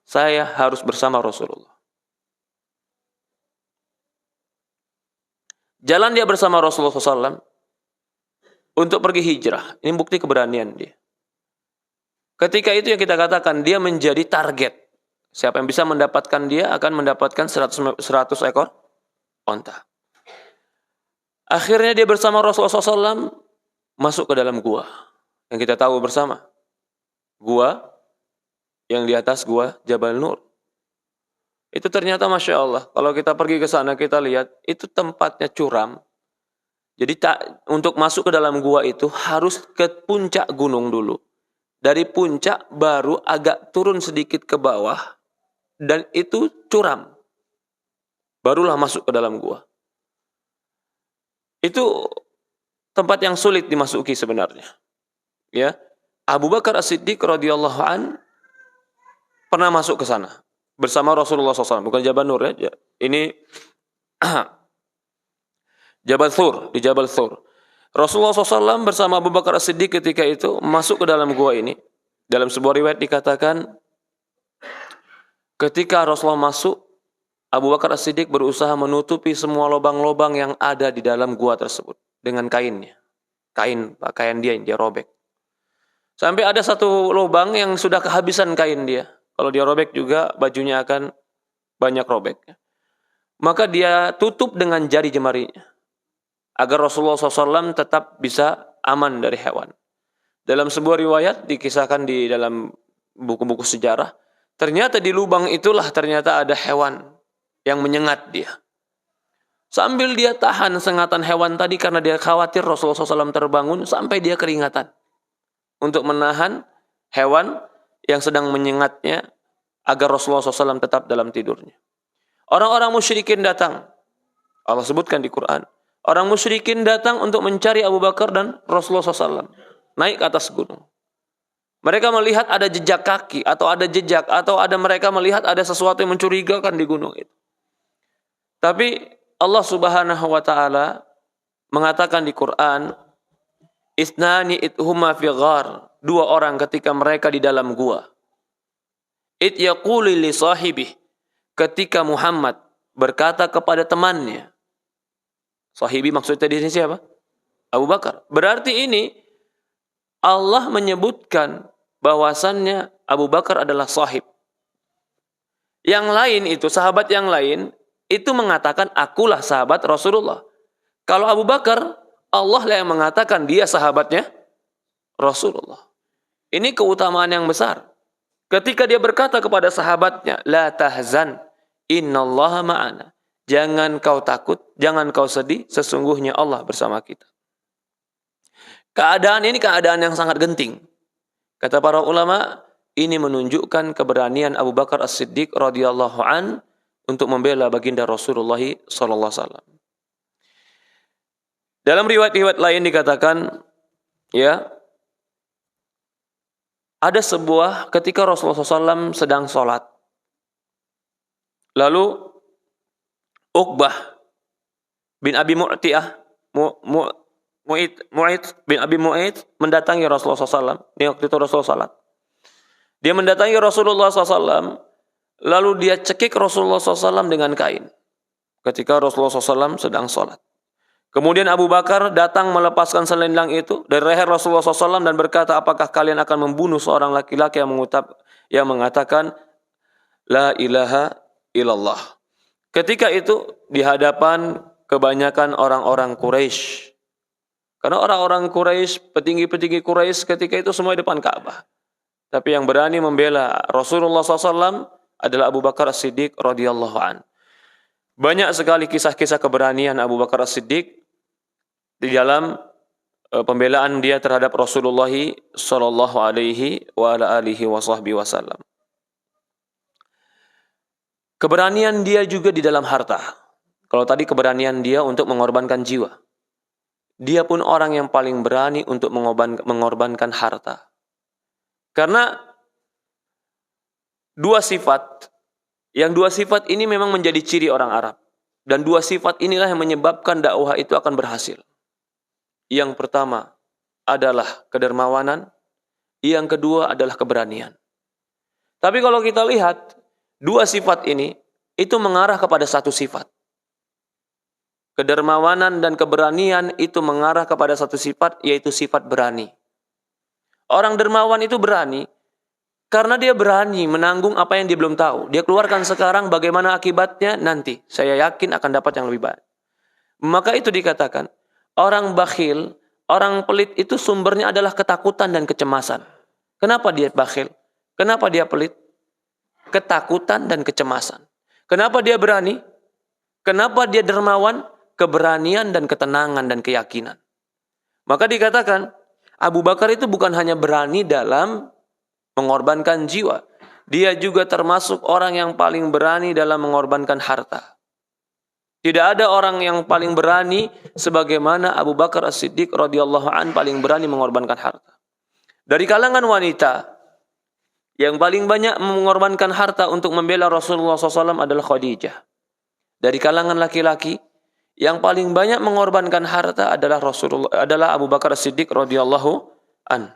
Saya harus bersama Rasulullah. Jalan dia bersama Rasulullah SAW. untuk pergi hijrah. Ini bukti keberanian dia. Ketika itu yang kita katakan dia menjadi target. Siapa yang bisa mendapatkan dia akan mendapatkan 100 ekor onta. Akhirnya dia bersama Rasulullah SAW masuk ke dalam gua. Yang kita tahu bersama. Gua yang di atas gua Jabal Nur. Itu ternyata Masya Allah. Kalau kita pergi ke sana kita lihat. Itu tempatnya curam. Jadi untuk masuk ke dalam gua itu harus ke puncak gunung dulu. Dari puncak baru agak turun sedikit ke bawah. Dan itu curam. Barulah masuk ke dalam gua. Itu tempat yang sulit dimasuki sebenarnya. Ya, Abu Bakar As-Siddiq radhiyallahu an pernah masuk ke sana bersama Rasulullah SAW. Bukan Jabal Nur ya. Ini Jabal Thur, di Jabal Thur. Rasulullah SAW bersama Abu Bakar As-Siddiq ketika itu masuk ke dalam gua ini. Dalam sebuah riwayat dikatakan ketika Rasulullah masuk, Abu Bakar As-Siddiq berusaha menutupi semua lubang-lubang yang ada di dalam gua tersebut dengan kainnya. Pakaian dia yang dia robek. Sampai ada satu lubang yang sudah kehabisan kain dia. Kalau dia robek juga bajunya akan banyak robek. Maka dia tutup dengan jari jemarinya agar Rasulullah SAW tetap bisa aman dari hewan. Dalam sebuah riwayat dikisahkan di dalam buku-buku sejarah, ternyata di lubang itulah ternyata ada hewan yang menyengat dia. Sambil dia tahan sengatan hewan tadi karena dia khawatir Rasulullah SAW terbangun sampai dia keringatan. Untuk menahan hewan yang sedang menyengatnya agar Rasulullah SAW tetap dalam tidurnya. Orang-orang musyrikin datang. Allah sebutkan di Quran. Orang musyrikin datang untuk mencari Abu Bakar dan Rasulullah SAW. Naik ke atas gunung. Mereka melihat ada jejak kaki atau ada jejak atau mereka melihat ada sesuatu yang mencurigakan di gunung itu. Tapi Allah Subhanahu wa taala mengatakan di Quran, "Itsnani idhuma fi ghar." Dua orang ketika mereka di dalam gua. Id yaqulu li sahibih. Ketika Muhammad berkata kepada temannya. Sahibi maksudnya di sini siapa? Abu Bakar. Berarti ini Allah menyebutkan bahwasannya Abu Bakar adalah sahib. Yang lain itu, sahabat yang lain itu mengatakan akulah sahabat Rasulullah. Kalau Abu Bakar, Allah lah yang mengatakan dia sahabatnya Rasulullah. Ini keutamaan yang besar. Ketika dia berkata kepada sahabatnya, la tahzan, innallaha ma'ana. Jangan kau takut, jangan kau sedih, sesungguhnya Allah bersama kita. Keadaan ini keadaan yang sangat genting. Kata para ulama, ini menunjukkan keberanian Abu Bakar As-Siddiq radhiyallahu an untuk membela baginda Rasulullah sallallahu alaihi wasallam. Dalam riwayat-riwayat lain dikatakan, ya, ada sebuah ketika Rasulullah SAW sedang sholat. Lalu Uqbah bin Abi Mu'tiyah Mu'id bin Abi Mu'id mendatangi Rasulullah SAW. Ini waktu itu Rasulullah salat. Dia mendatangi Rasulullah SAW, lalu dia cekik Rasulullah SAW dengan kain. Ketika Rasulullah SAW sedang sholat. Kemudian Abu Bakar datang melepaskan selendang itu dari leher Rasulullah SAW dan berkata, apakah kalian akan membunuh seorang laki-laki yang mengatakan La ilaha illallah. Ketika itu di hadapan kebanyakan orang-orang Quraisy. Karena orang-orang Quraisy, petinggi-petinggi Quraisy ketika itu semua di depan Ka'bah. Tapi yang berani membela Rasulullah SAW adalah Abu Bakar As-Siddiq radhiyallahu an. Banyak sekali kisah-kisah keberanian Abu Bakar As-Siddiq di dalam pembelaan dia terhadap Rasulullah sallallahu alaihi wa ala alihi wasallam. Keberanian dia juga di dalam harta. Kalau tadi keberanian dia untuk mengorbankan jiwa. Dia pun orang yang paling berani untuk mengorbankan harta. Karena dua sifat ini memang menjadi ciri orang Arab. Dan dua sifat inilah yang menyebabkan dakwah itu akan berhasil. Yang pertama adalah kedermawanan, yang kedua adalah keberanian. Tapi kalau kita lihat, dua sifat ini itu mengarah kepada satu sifat. Kedermawanan dan keberanian itu mengarah kepada satu sifat, yaitu sifat berani. Orang dermawan itu berani karena dia berani menanggung apa yang dia belum tahu. Dia keluarkan sekarang, bagaimana akibatnya nanti. Saya yakin akan dapat yang lebih baik. Maka itu dikatakan, orang bakhil, orang pelit itu sumbernya adalah ketakutan dan kecemasan. Kenapa dia bakhil? Kenapa dia pelit? Ketakutan dan kecemasan. Kenapa dia berani? Kenapa dia dermawan? Keberanian dan ketenangan dan keyakinan. Maka dikatakan, Abu Bakar itu bukan hanya berani dalam mengorbankan jiwa. Dia juga termasuk orang yang paling berani dalam mengorbankan harta. Tidak ada orang yang paling berani sebagaimana Abu Bakar As-Siddiq radhiyallahu an paling berani mengorbankan harta. Dari kalangan wanita, yang paling banyak mengorbankan harta untuk membela Rasulullah SAW adalah Khadijah. Dari kalangan laki-laki, yang paling banyak mengorbankan harta adalah Abu Bakar As-Siddiq radhiyallahu an.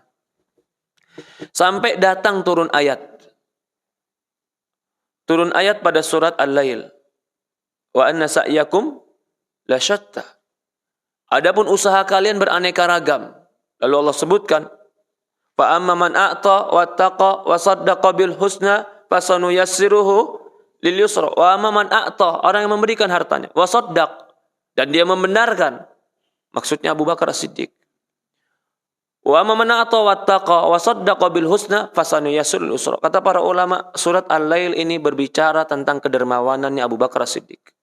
Sampai datang turun ayat. Turun ayat pada surat Al-Lail. Wa anna sa'yakum la syatta. Adapun usaha kalian beraneka ragam. Lalu Allah sebutkan, fa amma man a'ta wattaqa wa saddaqa bil husna fasanuyassiruhu lil yusra. Wa amma man a'ta, orang yang memberikan hartanya, wa saddaq, dan dia membenarkan. Maksudnya Abu Bakar As-Siddiq. Wa amma man a'ta wattaqa wa saddaqa bil husna fasanuyassirul usra. Kata para ulama, surat Al-Lail ini berbicara tentang kedermawanannya Abu Bakar As-Siddiq.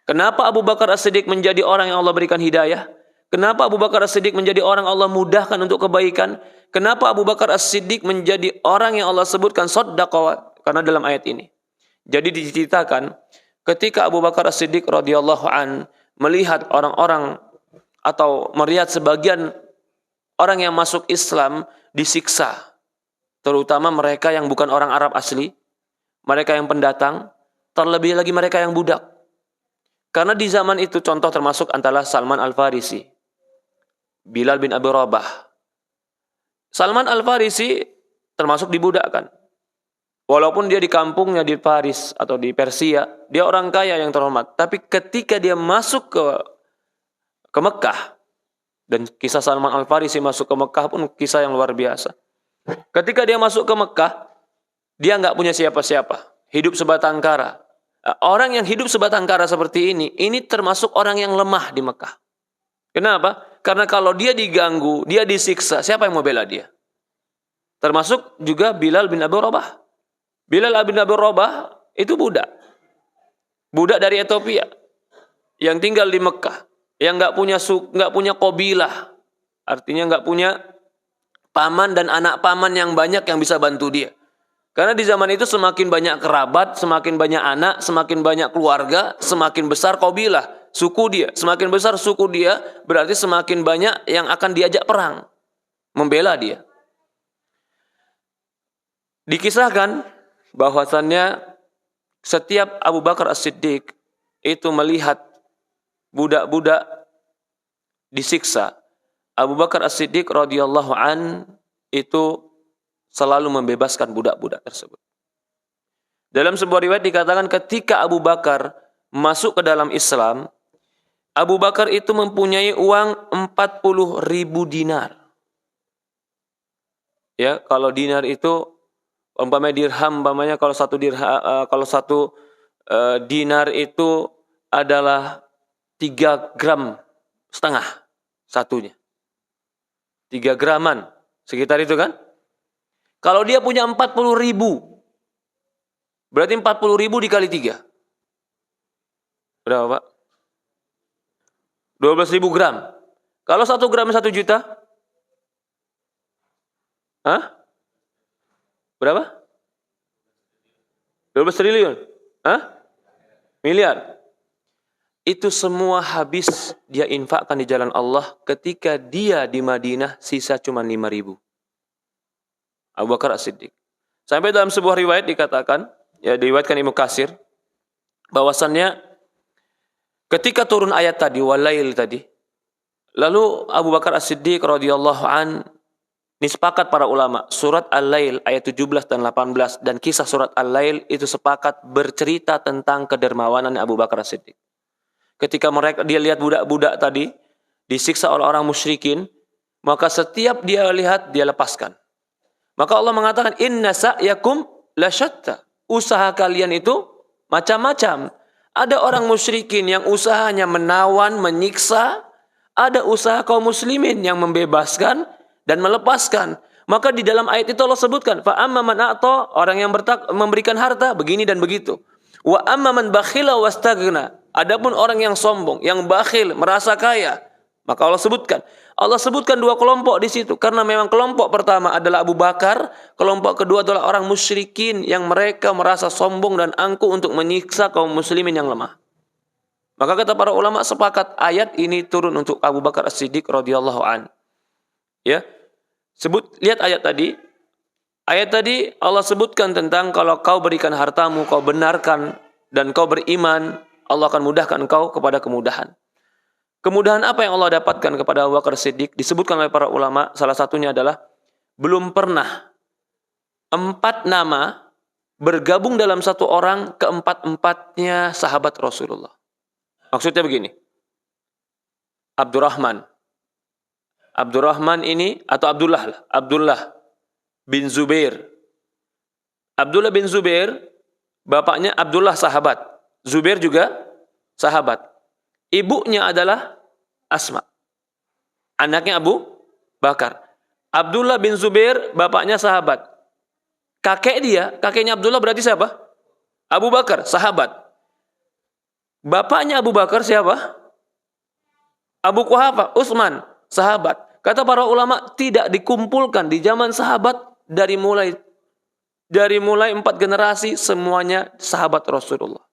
Kenapa Abu Bakar As-Siddiq menjadi orang yang Allah berikan hidayah? Kenapa Abu Bakar As-Siddiq menjadi orang Allah mudahkan untuk kebaikan? Kenapa Abu Bakar As-Siddiq menjadi orang yang Allah sebutkan saddaqa? Karena dalam ayat ini. Jadi diceritakan ketika Abu Bakar As-Siddiq radhiyallahu an melihat orang-orang atau melihat sebagian orang yang masuk Islam disiksa, terutama mereka yang bukan orang Arab asli, mereka yang pendatang, terlebih lagi mereka yang budak. Karena di zaman itu contoh termasuk antara Salman Al-Farisi, Bilal bin Abi Rabah. Salman Al-Farisi termasuk dibudakkan. Walaupun dia di kampungnya di Paris atau di Persia, dia orang kaya yang terhormat. Tapi ketika dia masuk ke Mekah, dan kisah Salman Al-Farisi masuk ke Mekah pun kisah yang luar biasa. Ketika dia masuk ke Mekah, dia nggak punya siapa-siapa, hidup sebatang kara. Orang yang hidup sebatang kara seperti ini termasuk orang yang lemah di Mekah. Kenapa? Karena kalau dia diganggu, dia disiksa, siapa yang mau bela dia? Termasuk juga Bilal bin Abi Rabah. Bilal bin Abi Rabah itu budak dari Ethiopia yang tinggal di Mekah, yang nggak punya qabilah, artinya nggak punya paman dan anak paman yang banyak yang bisa bantu dia. Karena di zaman itu semakin banyak kerabat, semakin banyak anak, semakin banyak keluarga, semakin besar qabilah, suku dia. Semakin besar suku dia, berarti semakin banyak yang akan diajak perang, membela dia. Dikisahkan bahwasannya setiap Abu Bakar As-Siddiq itu melihat budak-budak disiksa, Abu Bakar As-Siddiq radhiyallahu an itu selalu membebaskan budak-budak tersebut. Dalam sebuah riwayat dikatakan ketika Abu Bakar masuk ke dalam Islam, Abu Bakar itu mempunyai uang 40.000 dinar. Ya, kalau dinar itu umpamanya dirham, umpamanya kalau satu dinar itu adalah 3,5 gram satunya. 3 graman, sekitar itu kan? Kalau dia punya 40.000, berarti 40.000 dikali 3. Berapa, Pak? 12.000 gram. Kalau 1 gram 1 juta? Hah? Berapa? 12 triliun? Hah? Miliar. Itu semua habis dia infakkan di jalan Allah ketika dia di Madinah sisa cuma 5.000. Abu Bakar As-Siddiq. Sampai dalam sebuah riwayat dikatakan, ya diriwayatkan Ibnu Katsir, bahwasannya ketika turun ayat tadi, Walail tadi, lalu Abu Bakar As-Siddiq radhiyallahu an, ini sepakat para ulama, surat Al-Lail ayat 17 dan 18 dan kisah surat Al-Lail itu sepakat bercerita tentang kedermawanan Abu Bakar As-Siddiq. ketika dia lihat budak-budak tadi disiksa oleh orang musyrikin, maka setiap dia lihat dia lepaskan. Maka Allah mengatakan inna sa'yakum lasyatta. Usaha kalian itu macam-macam. Ada orang musyrikin yang usahanya menawan, menyiksa. Ada usaha kaum muslimin yang membebaskan dan melepaskan. Maka di dalam ayat itu Allah sebutkan, fa amma man a'ta, orang yang memberikan harta begini dan begitu. Wa amma man bakhila wastaghna. Adapun orang yang sombong, yang bakhil, merasa kaya, maka Allah sebutkan dua kelompok di situ karena memang kelompok pertama adalah Abu Bakar, kelompok kedua adalah orang musyrikin yang mereka merasa sombong dan angkuh untuk menyiksa kaum muslimin yang lemah. Maka kata para ulama sepakat ayat ini turun untuk Abu Bakar As-Siddiq radhiyallahu an. Ya. Lihat ayat tadi. Ayat tadi Allah sebutkan tentang kalau kau berikan hartamu, kau benarkan dan kau beriman, Allah akan mudahkan engkau kepada kemudahan. Kemudahan apa yang Allah dapatkan kepada Abu Bakar Siddiq disebutkan oleh para ulama, salah satunya adalah belum pernah 4 nama bergabung dalam satu orang keempat-empatnya sahabat Rasulullah. Maksudnya begini, Abdurrahman ini atau Abdullah bin Zubair. Abdullah bin Zubair, bapaknya Abdullah sahabat, Zubair juga sahabat. Ibunya adalah Asma, anaknya Abu Bakar. Abdullah bin Zubair, bapaknya sahabat. Kakeknya Abdullah berarti siapa? Abu Bakar, sahabat. Bapaknya Abu Bakar siapa? Abu Quhafah, Utsman, sahabat. Kata para ulama tidak dikumpulkan di zaman sahabat dari mulai 4 generasi semuanya sahabat Rasulullah.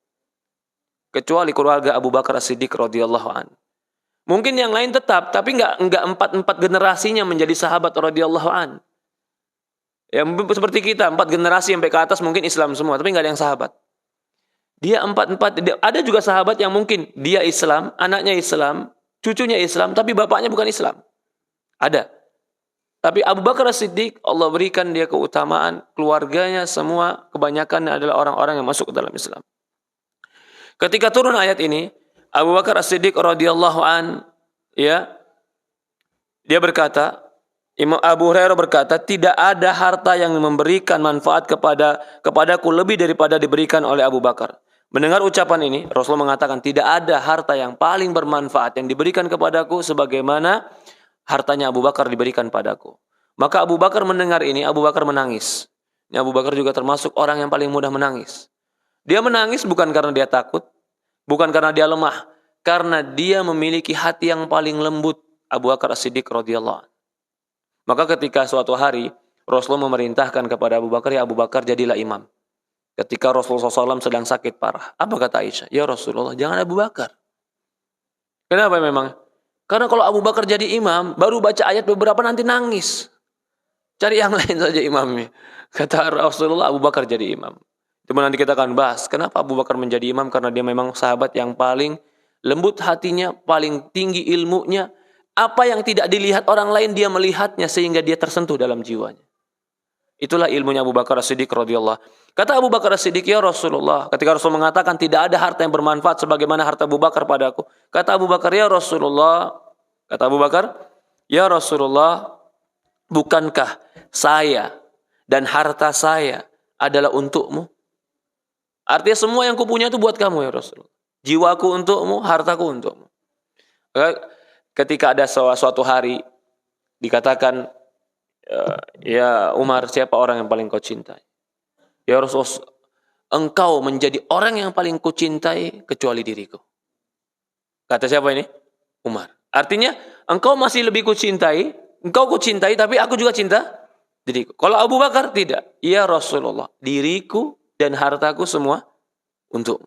Kecuali keluarga Abu Bakar As-Siddiq radhiyallahu an. Mungkin yang lain tetap, tapi enggak 4 generasinya menjadi sahabat radhiyallahu an. Ya seperti kita 4 generasi sampai ke atas mungkin Islam semua, tapi enggak ada yang sahabat. Dia 4 ada juga sahabat yang mungkin dia Islam, anaknya Islam, cucunya Islam, tapi bapaknya bukan Islam. Ada. Tapi Abu Bakar As-Siddiq Allah berikan dia keutamaan, keluarganya semua kebanyakan adalah orang-orang yang masuk ke dalam Islam. Ketika turun ayat ini, Abu Bakar As-Siddiq radhiyallahu an, ya, dia berkata, Imam Abu Hurairah berkata, tidak ada harta yang memberikan manfaat kepadaku lebih daripada diberikan oleh Abu Bakar. Mendengar ucapan ini, Rasulullah mengatakan, tidak ada harta yang paling bermanfaat yang diberikan kepadaku sebagaimana hartanya Abu Bakar diberikan padaku. Maka Abu Bakar mendengar ini, Abu Bakar menangis. Ini Abu Bakar juga termasuk orang yang paling mudah menangis. Dia menangis bukan karena dia takut, bukan karena dia lemah, karena dia memiliki hati yang paling lembut, Abu Bakar As-Siddiq radhiyallahu anhu. Maka ketika suatu hari Rasulullah memerintahkan kepada Abu Bakar, ya Abu Bakar jadilah imam. Ketika Rasulullah SAW sedang sakit parah, apa kata Aisyah? Ya Rasulullah, jangan Abu Bakar. Kenapa memang? Karena kalau Abu Bakar jadi imam, baru baca ayat beberapa nanti nangis. Cari yang lain saja imamnya. Kata Rasulullah, Abu Bakar jadi imam. Cuma nanti kita akan bahas, kenapa Abu Bakar menjadi imam? Karena dia memang sahabat yang paling lembut hatinya, paling tinggi ilmunya. Apa yang tidak dilihat orang lain, dia melihatnya sehingga dia tersentuh dalam jiwanya. Itulah ilmunya Abu Bakar As-Siddiq radhiyallahu. Kata Abu Bakar As-Siddiq, ya Rasulullah, ketika Rasul mengatakan tidak ada harta yang bermanfaat sebagaimana harta Abu Bakar padaku. Kata Abu Bakar, ya Rasulullah, ya Rasulullah, bukankah saya dan harta saya adalah untukmu? Artinya semua yang kupunya itu buat kamu ya Rasulullah. Jiwaku untukmu, hartaku untukmu. Ketika ada suatu hari dikatakan, ya Umar, siapa orang yang paling kau cintai? Ya Rasulullah, engkau menjadi orang yang paling kucintai kecuali diriku. Kata siapa ini? Umar. Artinya engkau masih lebih kucintai, engkau kucintai tapi aku juga cinta diriku. Kalau Abu Bakar tidak. Ya Rasulullah, diriku dan hartaku semua untukmu.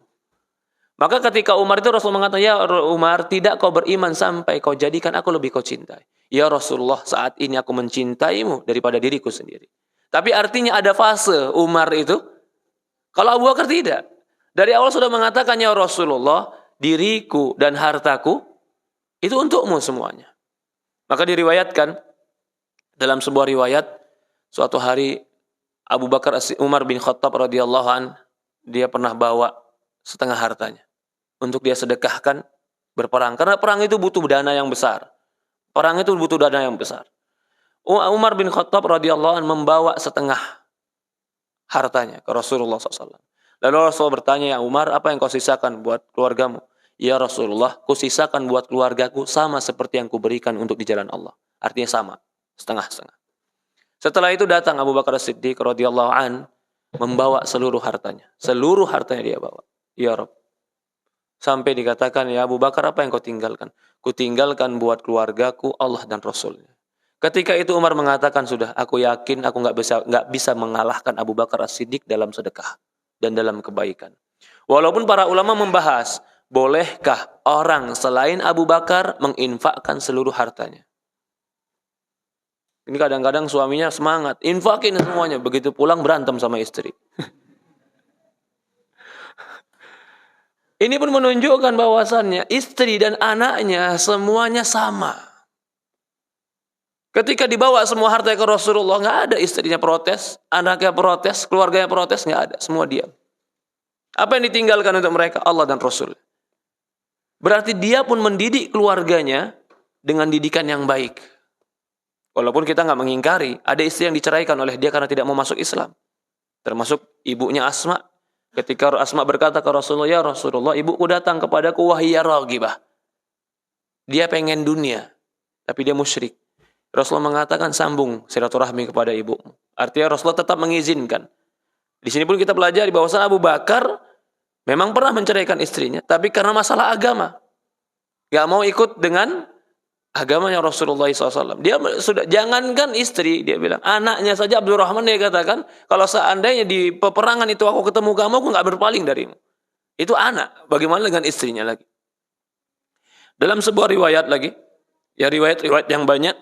Maka ketika Umar itu Rasul mengatakan, ya Umar, tidak kau beriman sampai kau jadikan aku lebih kau cintai. Ya Rasulullah, saat ini aku mencintaimu daripada diriku sendiri. Tapi artinya ada fase Umar itu. Kalau Abu Bakar tidak. Dari awal sudah mengatakan, ya Rasulullah, diriku dan hartaku itu untukmu semuanya. Maka diriwayatkan dalam sebuah riwayat, suatu hari Abu Bakar Umar bin Khattab radhiyallahu an, dia pernah bawa setengah hartanya untuk dia sedekahkan berperang. Karena perang itu butuh dana yang besar. Perang itu butuh dana yang besar. Umar bin Khattab radhiyallahu anhu membawa setengah hartanya ke Rasulullah SAW. Lalu Rasulullah bertanya, ya Umar, apa yang kau sisakan buat keluargamu? Ya Rasulullah, ku sisakan buat keluargaku sama seperti yang ku berikan untuk di jalan Allah. Artinya sama, setengah-setengah. Setelah itu datang Abu Bakar As-Siddiq radhiyallahu an membawa seluruh hartanya. Seluruh hartanya dia bawa. Ya Rabb. Sampai dikatakan, ya Abu Bakar, apa yang kau tinggalkan? Ku tinggalkan buat keluargaku Allah dan Rasulnya. Ketika itu Umar mengatakan, sudah, aku yakin aku nggak bisa mengalahkan Abu Bakar As-Siddiq dalam sedekah dan dalam kebaikan. Walaupun para ulama membahas, bolehkah orang selain Abu Bakar menginfakkan seluruh hartanya? Ini kadang-kadang suaminya semangat, infakin semuanya, begitu pulang berantem sama istri. Ini pun menunjukkan bahwasannya istri dan anaknya semuanya sama. Ketika dibawa semua harta ke Rasulullah, nggak ada istrinya protes, anaknya protes, keluarganya protes, nggak ada, semua diam. Apa yang ditinggalkan untuk mereka? Allah dan Rasul. Berarti dia pun mendidik keluarganya dengan didikan yang baik. Walaupun kita nggak mengingkari, ada istri yang diceraikan oleh dia karena tidak mau masuk Islam. Termasuk ibunya Asma. Ketika Asma berkata ke Rasulullah, ya Rasulullah, ibuku datang kepadaku, wahiyya raghibah. Dia pengen dunia, tapi dia musyrik. Rasulullah mengatakan, sambung silaturahmi kepada ibumu. Artinya Rasulullah tetap mengizinkan. Di sini pun kita pelajari bahwasan Abu Bakar memang pernah menceraikan istrinya, tapi karena masalah agama. Gak mau ikut dengan agamanya Rasulullah SAW. Dia sudah, jangankan istri, dia bilang, anaknya saja Abdurrahman dia katakan, kalau seandainya di peperangan itu aku ketemu kamu, aku gak berpaling darimu. Itu anak, bagaimana dengan istrinya lagi? Dalam sebuah riwayat lagi, ya riwayat-riwayat yang banyak,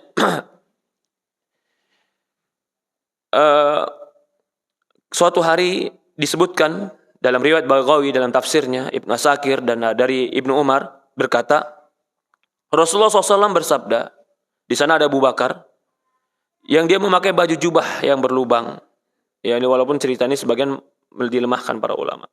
suatu hari disebutkan dalam riwayat Baghawi dalam tafsirnya Ibnu Asakir dan dari Ibnu Umar berkata, Rasulullah SAW bersabda, di sana ada Abu Bakar yang dia memakai baju jubah yang berlubang. Ya, ini walaupun cerita ini sebagian dilemahkan para ulama.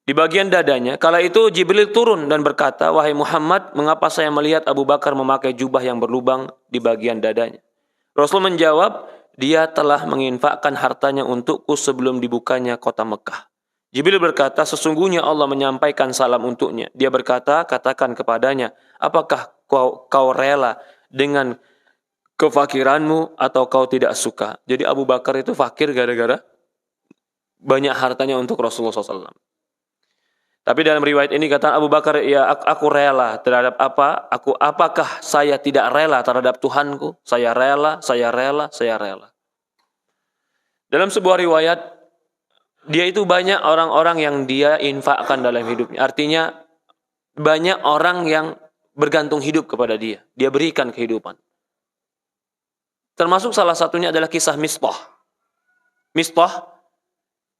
Di bagian dadanya, kala itu Jibril turun dan berkata, wahai Muhammad, mengapa saya melihat Abu Bakar memakai jubah yang berlubang di bagian dadanya? Rasul menjawab, dia telah menginfakkan hartanya untukku sebelum dibukanya kota Mekah. Jibril berkata, sesungguhnya Allah menyampaikan salam untuknya. Dia berkata, katakan kepadanya, apakah kau rela dengan kefakiranmu atau kau tidak suka? Jadi Abu Bakar itu fakir gara-gara banyak hartanya untuk Rasulullah SAW. Tapi dalam riwayat ini kata Abu Bakar, ya aku rela terhadap apa? Apakah saya tidak rela terhadap Tuhanku? Saya rela, saya rela, saya rela. Dalam sebuah riwayat, dia itu banyak orang-orang yang dia infakkan dalam hidupnya. Artinya banyak orang yang bergantung hidup kepada dia. Dia berikan kehidupan. Termasuk salah satunya adalah kisah Mistah.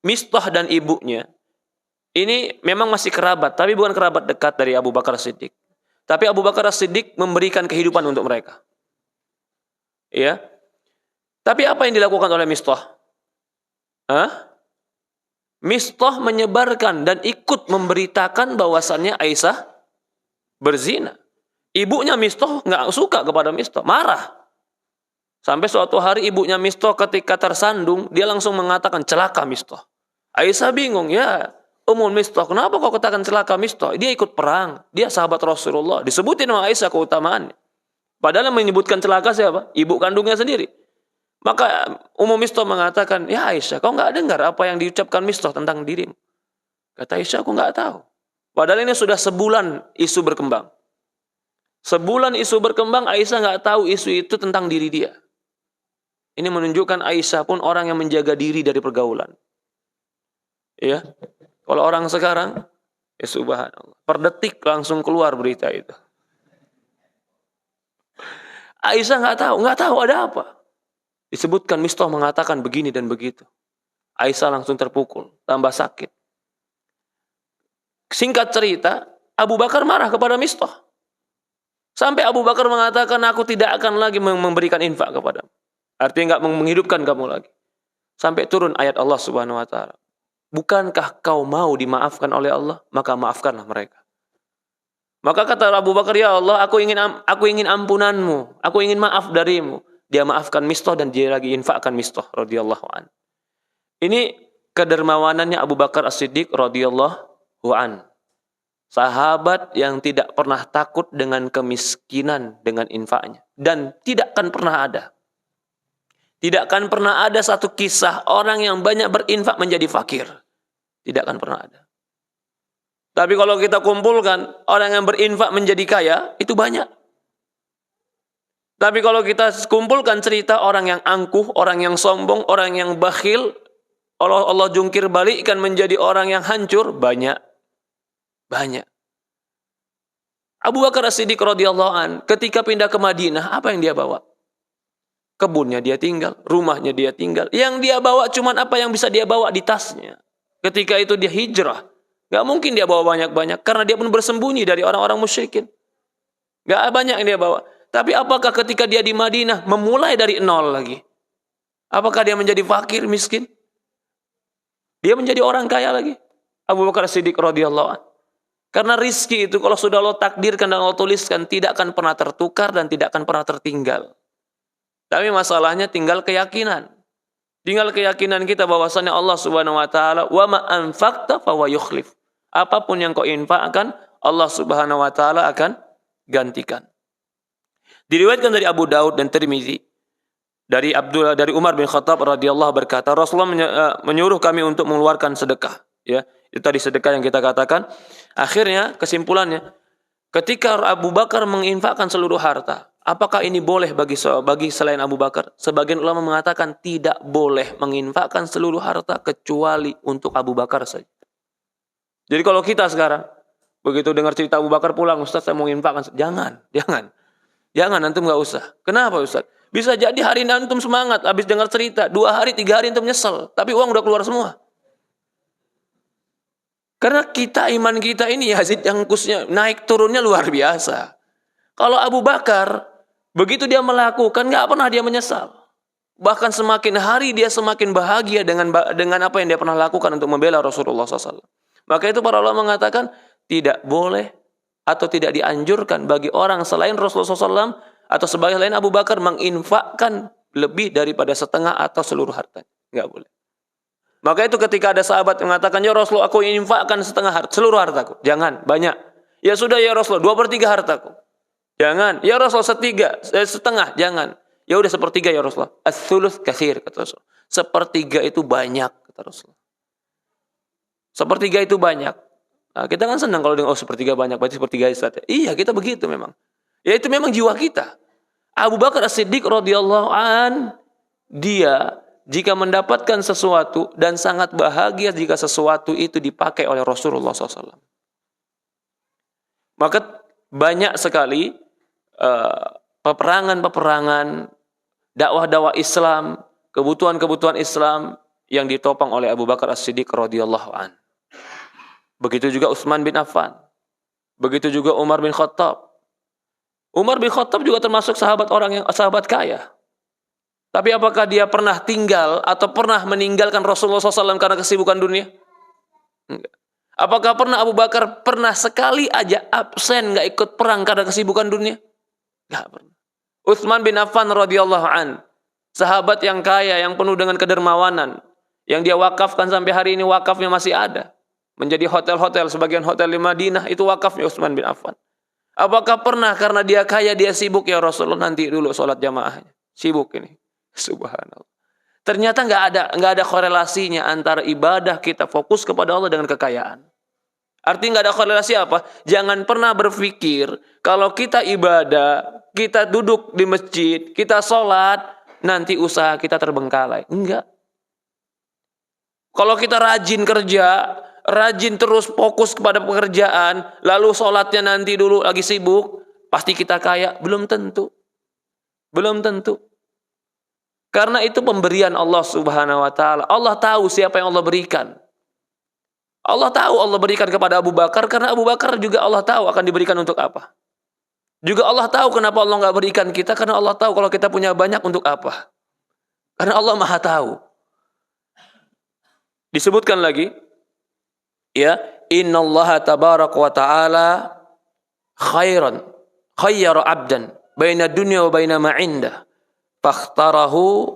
Mistah dan ibunya ini memang masih kerabat, tapi bukan kerabat dekat dari Abu Bakar As-Siddiq. Tapi Abu Bakar As-Siddiq memberikan kehidupan untuk mereka. Ya. Tapi apa yang dilakukan oleh Mistah? Mistah menyebarkan dan ikut memberitakan bahwasannya Aisyah berzina. Ibunya Mistah nggak suka kepada Mistah, marah. Sampai suatu hari ibunya Mistah ketika tersandung, dia langsung mengatakan celaka Mistah. Aisyah bingung, ya Ummul Mistah, kenapa kau katakan celaka Mistah? Dia ikut perang, dia sahabat Rasulullah. Disebutin sama Aisyah keutamaannya. Padahal yang menyebutkan celaka siapa? Ibu kandungnya sendiri. Maka Ummu Mistah mengatakan, ya Aisyah, kau nggak dengar apa yang diucapkan Mistah tentang dirimu? Kata Aisyah, aku nggak tahu. Padahal ini sudah sebulan isu berkembang. Sebulan isu berkembang, Aisyah nggak tahu isu itu tentang diri dia. Ini menunjukkan Aisyah pun orang yang menjaga diri dari pergaulan. Ya, kalau orang sekarang, ya subhanallah, per detik langsung keluar berita itu. Aisyah nggak tahu ada apa. Disebutkan Mistah mengatakan begini dan begitu. Aisyah langsung terpukul, tambah sakit. Singkat cerita, Abu Bakar marah kepada Mistah. Sampai Abu Bakar mengatakan, aku tidak akan lagi memberikan infak kepadamu. Artinya nggak menghidupkan kamu lagi. Sampai turun ayat Allah Subhanahu Wa Taala. Bukankah kau mau dimaafkan oleh Allah? Maka maafkanlah mereka. Maka kata Abu Bakar, ya Allah, aku ingin ampunanmu, aku ingin maaf darimu. Dia maafkan Mistah dan dia lagi infakkan Mistah radhiyallahu an. Ini kedermawanannya Abu Bakar As-Siddiq radhiyallahu an. Sahabat yang tidak pernah takut dengan kemiskinan dengan infaknya. Dan tidak akan pernah ada. Tidak akan pernah ada satu kisah orang yang banyak berinfak menjadi fakir. Tidak akan pernah ada. Tapi kalau kita kumpulkan orang yang berinfak menjadi kaya, itu banyak. Tapi kalau kita kumpulkan cerita orang yang angkuh, orang yang sombong, orang yang bakhil, Allah jungkir balikkan menjadi orang yang hancur, banyak. Banyak. Abu Bakar As-Siddiq radhiyallahu an ketika pindah ke Madinah, apa yang dia bawa? Kebunnya dia tinggal, rumahnya dia tinggal. Yang dia bawa cuman apa yang bisa dia bawa di tasnya. Ketika itu dia hijrah. Gak mungkin dia bawa banyak-banyak karena dia pun bersembunyi dari orang-orang musyrikin. Gak banyak yang dia bawa. Tapi apakah ketika dia di Madinah memulai dari nol lagi? Apakah dia menjadi fakir, miskin? Dia menjadi orang kaya lagi. Abu Bakar As-Siddiq radhiyallahu an. Karena rizki itu kalau sudah Allah takdirkan dan Allah tuliskan tidak akan pernah tertukar dan tidak akan pernah tertinggal. Tapi masalahnya tinggal keyakinan. Tinggal keyakinan kita bahwasannya Allah Subhanahu wa taala wa ma anfaqta fa huwa yukhlif. Apapun yang kau infakkan, Allah Subhanahu wa taala akan gantikan. Diriwayatkan dari Abu Daud dan Tirmizi dari Umar bin Khattab radhiyallahu berkata, Rasulullah menyuruh kami untuk mengeluarkan sedekah, ya. Itu tadi sedekah yang kita katakan. Akhirnya kesimpulannya, ketika Abu Bakar menginfakkan seluruh harta, apakah ini boleh bagi selain Abu Bakar? Sebagian ulama mengatakan tidak boleh menginfakkan seluruh harta kecuali untuk Abu Bakar saja. Jadi kalau kita sekarang begitu dengar cerita Abu Bakar pulang, Ustaz saya mau infakkan, jangan antum nggak usah. Kenapa Ustaz? Bisa jadi hari ini antum semangat, habis dengar cerita 2 hari 3 hari antum nyesel, tapi uang udah keluar semua. Karena iman kita ini Yazid yang kusnya naik turunnya luar biasa. Kalau Abu Bakar, begitu dia melakukan, nggak pernah dia menyesal. Bahkan semakin hari dia semakin bahagia dengan apa yang dia pernah lakukan untuk membela Rasulullah SAW. Maka itu para ulama mengatakan, tidak boleh atau tidak dianjurkan bagi orang selain Rasulullah SAW atau sebagai lain Abu Bakar menginfakkan lebih daripada setengah atau seluruh hartanya. Nggak boleh. Maka itu ketika ada sahabat mengatakan, ya Rasulullah aku infakkan seluruh hartaku. Jangan, banyak. Ya sudah ya Rasulullah, 2/3 hartaku. Jangan. Ya Rasulullah setengah, jangan. Ya udah 1/3 ya Rasulullah. Ats-tsuluts katsir kata Rasul. 1/3 itu banyak kata Rasulullah. 1/3 itu banyak. Nah, kita kan senang kalau dengar 1/3 banyak, berarti 1/3 saja. Iya, kita begitu memang. Ya itu memang jiwa kita. Abu Bakar As-Siddiq radhiyallahu an, dia jika mendapatkan sesuatu dan sangat bahagia jika sesuatu itu dipakai oleh Rasulullah SAW. Maka banyak sekali peperangan-peperangan, dakwah-dakwah Islam, kebutuhan-kebutuhan Islam yang ditopang oleh Abu Bakar As-Siddiq radhiyallahu an. Begitu juga Utsman bin Affan. Begitu juga Umar bin Khattab. Umar bin Khattab juga termasuk sahabat kaya. Tapi apakah dia pernah tinggal atau pernah meninggalkan Rasulullah SAW karena kesibukan dunia? Enggak. Apakah pernah Abu Bakar pernah sekali aja absen nggak ikut perang karena kesibukan dunia? Nggak pernah. Utsman bin Affan radhiyallahu an, sahabat yang kaya, yang penuh dengan kedermawanan, yang dia wakafkan sampai hari ini wakafnya masih ada, menjadi hotel-hotel, sebagian hotel di Madinah itu wakafnya Utsman bin Affan. Apakah pernah karena dia kaya dia sibuk, ya Rasulullah nanti dulu sholat jamaahnya, sibuk ini? Subhanallah. Ternyata nggak ada korelasinya antara ibadah kita fokus kepada Allah dengan kekayaan. Artinya nggak ada korelasi apa? Jangan pernah berpikir kalau kita ibadah, kita duduk di masjid, kita sholat, nanti usaha kita terbengkalai. Enggak. Kalau kita rajin kerja, rajin terus fokus kepada pekerjaan, lalu sholatnya nanti dulu lagi sibuk, pasti kita kaya? Belum tentu. Belum tentu. Karena itu pemberian Allah Subhanahu wa taala. Allah tahu siapa yang Allah berikan. Allah tahu Allah berikan kepada Abu Bakar karena Abu Bakar juga Allah tahu akan diberikan untuk apa. Juga Allah tahu kenapa Allah nggak berikan kita, karena Allah tahu kalau kita punya banyak untuk apa. Karena Allah Maha tahu. Disebutkan lagi, ya, innallaha tabaraka wa ta'ala khayyara 'abdan baina dunya wa baina ma 'indah fakhtarahu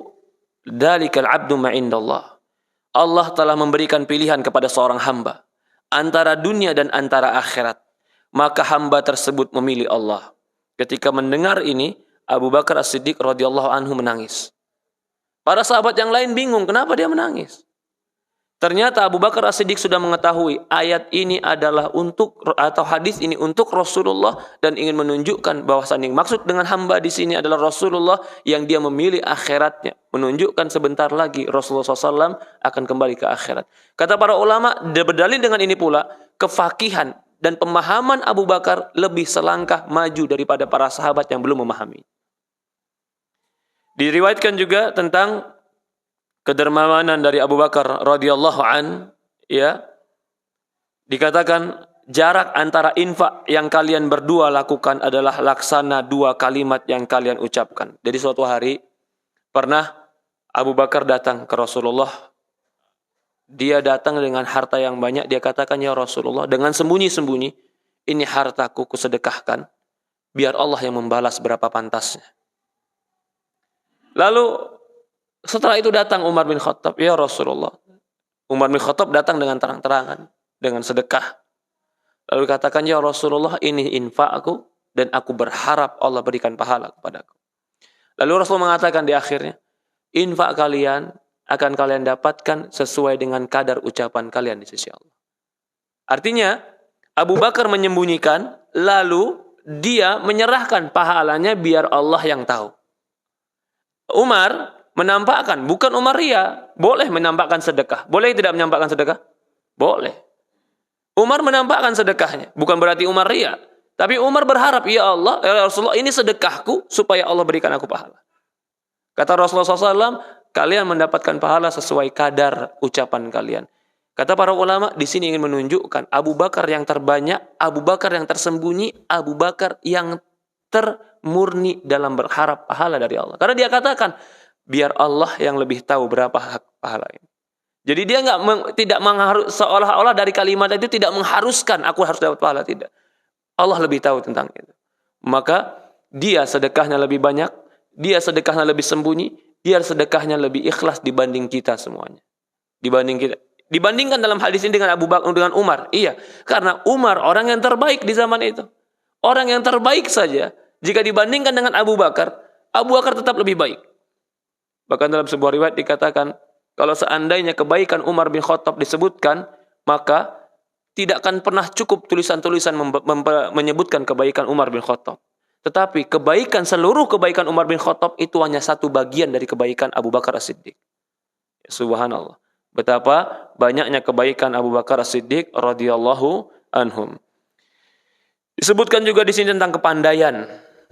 dzalikal 'abdu ma 'indallah. Allah telah memberikan pilihan kepada seorang hamba antara dunia dan antara akhirat. Maka hamba tersebut memilih Allah. Ketika mendengar ini, Abu Bakar As-Siddiq radhiyallahu anhu menangis. Para sahabat yang lain bingung, kenapa dia menangis? Ternyata Abu Bakar As-Siddiq sudah mengetahui ayat ini adalah atau hadis ini untuk Rasulullah dan ingin menunjukkan bahwasannya maksud dengan hamba di sini adalah Rasulullah yang dia memilih akhiratnya, menunjukkan sebentar lagi Rasulullah SAW akan kembali ke akhirat. Kata para ulama, berdalil dengan ini pula kefakihan dan pemahaman Abu Bakar lebih selangkah maju daripada para sahabat yang belum memahami. Diriwayatkan juga tentang kedermawanan dari Abu Bakar radhiyallahu an, ya. Dikatakan jarak antara infak yang kalian berdua lakukan adalah laksana dua kalimat yang kalian ucapkan. Jadi suatu hari pernah Abu Bakar datang ke Rasulullah. Dia datang dengan harta yang banyak. Dia katakan, ya Rasulullah, dengan sembunyi-sembunyi, ini hartaku kusedekahkan, biar Allah yang membalas berapa pantasnya. Lalu setelah itu datang Umar bin Khattab, ya Rasulullah. Umar bin Khattab datang dengan terang-terangan, dengan sedekah. Lalu katakan, ya Rasulullah, ini infakku dan aku berharap Allah berikan pahala kepadaku. Lalu Rasul mengatakan di akhirnya, infak kalian akan kalian dapatkan sesuai dengan kadar ucapan kalian di sisi Allah. Artinya, Abu Bakar menyembunyikan, lalu dia menyerahkan pahalanya biar Allah yang tahu. Umar menampakkan, bukan Umar ria, boleh menampakkan sedekah. Boleh tidak menampakkan sedekah? Boleh. Umar menampakkan sedekahnya, bukan berarti Umar ria. Tapi Umar berharap, ya Allah, ya Rasulullah, ini sedekahku supaya Allah berikan aku pahala. Kata Rasulullah SAW, kalian mendapatkan pahala sesuai kadar ucapan kalian. Kata para ulama, di sini ingin menunjukkan Abu Bakar yang terbanyak, Abu Bakar yang tersembunyi, Abu Bakar yang termurni dalam berharap pahala dari Allah. Karena dia katakan, biar Allah yang lebih tahu berapa hak pahala ini. Jadi dia tidak mengharus, seolah-olah dari kalimat itu tidak mengharuskan aku harus dapat pahala, tidak. Allah lebih tahu tentang itu. Maka dia sedekahnya lebih banyak, dia sedekahnya lebih sembunyi, dia sedekahnya lebih ikhlas dibanding kita semuanya. Dibandingkan dalam hadis ini dengan Abu Bakar, dengan Umar. Iya, karena Umar orang yang terbaik di zaman itu. Orang yang terbaik saja, jika dibandingkan dengan Abu Bakar tetap lebih baik. Bahkan dalam sebuah riwayat dikatakan, kalau seandainya kebaikan Umar bin Khattab disebutkan, maka tidak akan pernah cukup tulisan-tulisan menyebutkan kebaikan Umar bin Khattab. Tetapi seluruh kebaikan Umar bin Khattab itu hanya satu bagian dari kebaikan Abu Bakar As-Siddiq. Subhanallah. Betapa banyaknya kebaikan Abu Bakar As-Siddiq radhiyallahu anhum. Disebutkan juga di sini tentang kepandaian.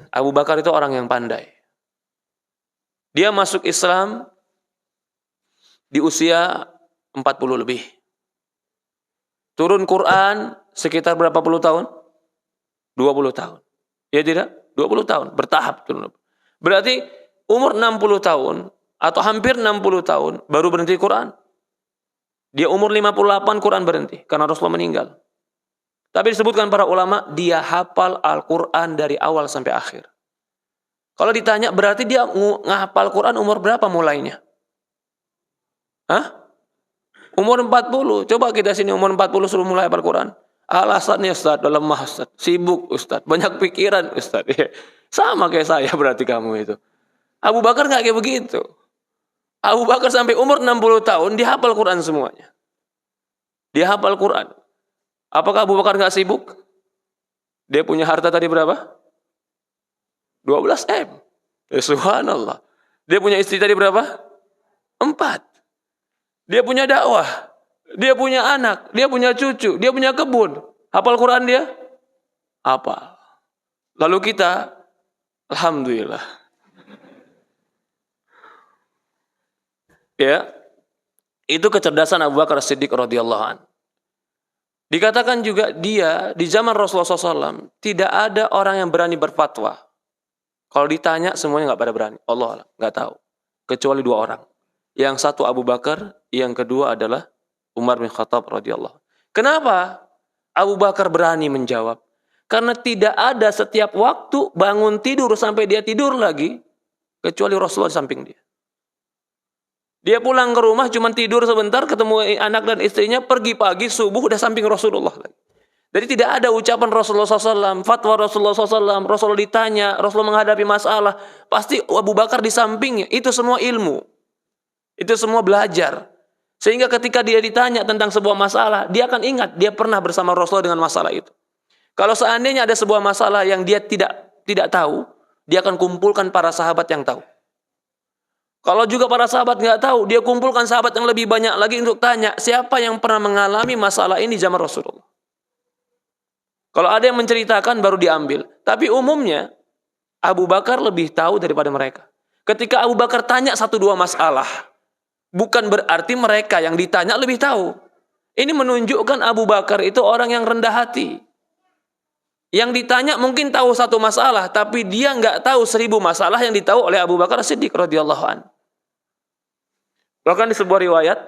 Abu Bakar itu orang yang pandai. Dia masuk Islam di usia 40 lebih. Turun Quran sekitar berapa puluh tahun? 20 tahun. Ya tidak? 20 tahun. Bertahap turun. Berarti umur 60 tahun atau hampir 60 tahun baru berhenti Quran. Dia umur 58 Quran berhenti karena Rasulullah meninggal. Tapi disebutkan para ulama, dia hafal Al-Quran dari awal sampai akhir. Kalau ditanya, berarti dia ngahafal Quran umur berapa mulainya? Hah? Umur 40. Coba kita sini umur 40 suruh mulai hafal Quran. Alasannya Ustaz, lemah Ustaz. Sibuk Ustaz. Banyak pikiran Ustaz. Sama kayak saya berarti kamu itu. Abu Bakar gak kayak begitu. Abu Bakar sampai umur 60 tahun, dia hafal Quran semuanya. Dia hafal Quran. Apakah Abu Bakar gak sibuk? Dia punya harta tadi berapa? 12 M. Subhanallah. Dia punya istri tadi berapa? 4. Dia punya dakwah. Dia punya anak. Dia punya cucu. Dia punya kebun. Hafal Quran dia? Apa? Lalu kita, alhamdulillah. Ya. Itu kecerdasan Abu Bakar As-Siddiq radhiyallahu anhu. Dikatakan juga dia di zaman Rasulullah SAW tidak ada orang yang berani berfatwa. Kalau ditanya semuanya nggak pada berani. Allah nggak tahu. Kecuali 2 orang. Yang satu Abu Bakar, yang kedua adalah Umar bin Khattab radhiyallahu. Kenapa Abu Bakar berani menjawab? Karena tidak ada setiap waktu bangun tidur sampai dia tidur lagi, kecuali Rasulullah di samping dia. Dia pulang ke rumah cuma tidur sebentar, ketemu anak dan istrinya, pergi pagi, subuh, udah samping Rasulullah lagi. Jadi tidak ada ucapan Rasulullah SAW, fatwa Rasulullah SAW, Rasulullah ditanya, Rasulullah menghadapi masalah, pasti Abu Bakar di sampingnya. Itu semua ilmu. Itu semua belajar. Sehingga ketika dia ditanya tentang sebuah masalah, dia akan ingat, dia pernah bersama Rasulullah dengan masalah itu. Kalau seandainya ada sebuah masalah yang dia tidak tahu, dia akan kumpulkan para sahabat yang tahu. Kalau juga para sahabat nggak tahu, dia kumpulkan sahabat yang lebih banyak lagi untuk tanya, siapa yang pernah mengalami masalah ini zaman Rasulullah. Kalau ada yang menceritakan, baru diambil. Tapi umumnya, Abu Bakar lebih tahu daripada mereka. Ketika Abu Bakar tanya 1-2 masalah, bukan berarti mereka yang ditanya lebih tahu. Ini menunjukkan Abu Bakar itu orang yang rendah hati. Yang ditanya mungkin tahu 1 masalah, tapi dia nggak tahu 1000 masalah yang ditahu oleh Abu Bakar As-Siddiq radhiyallahu anhu. Bahkan di sebuah riwayat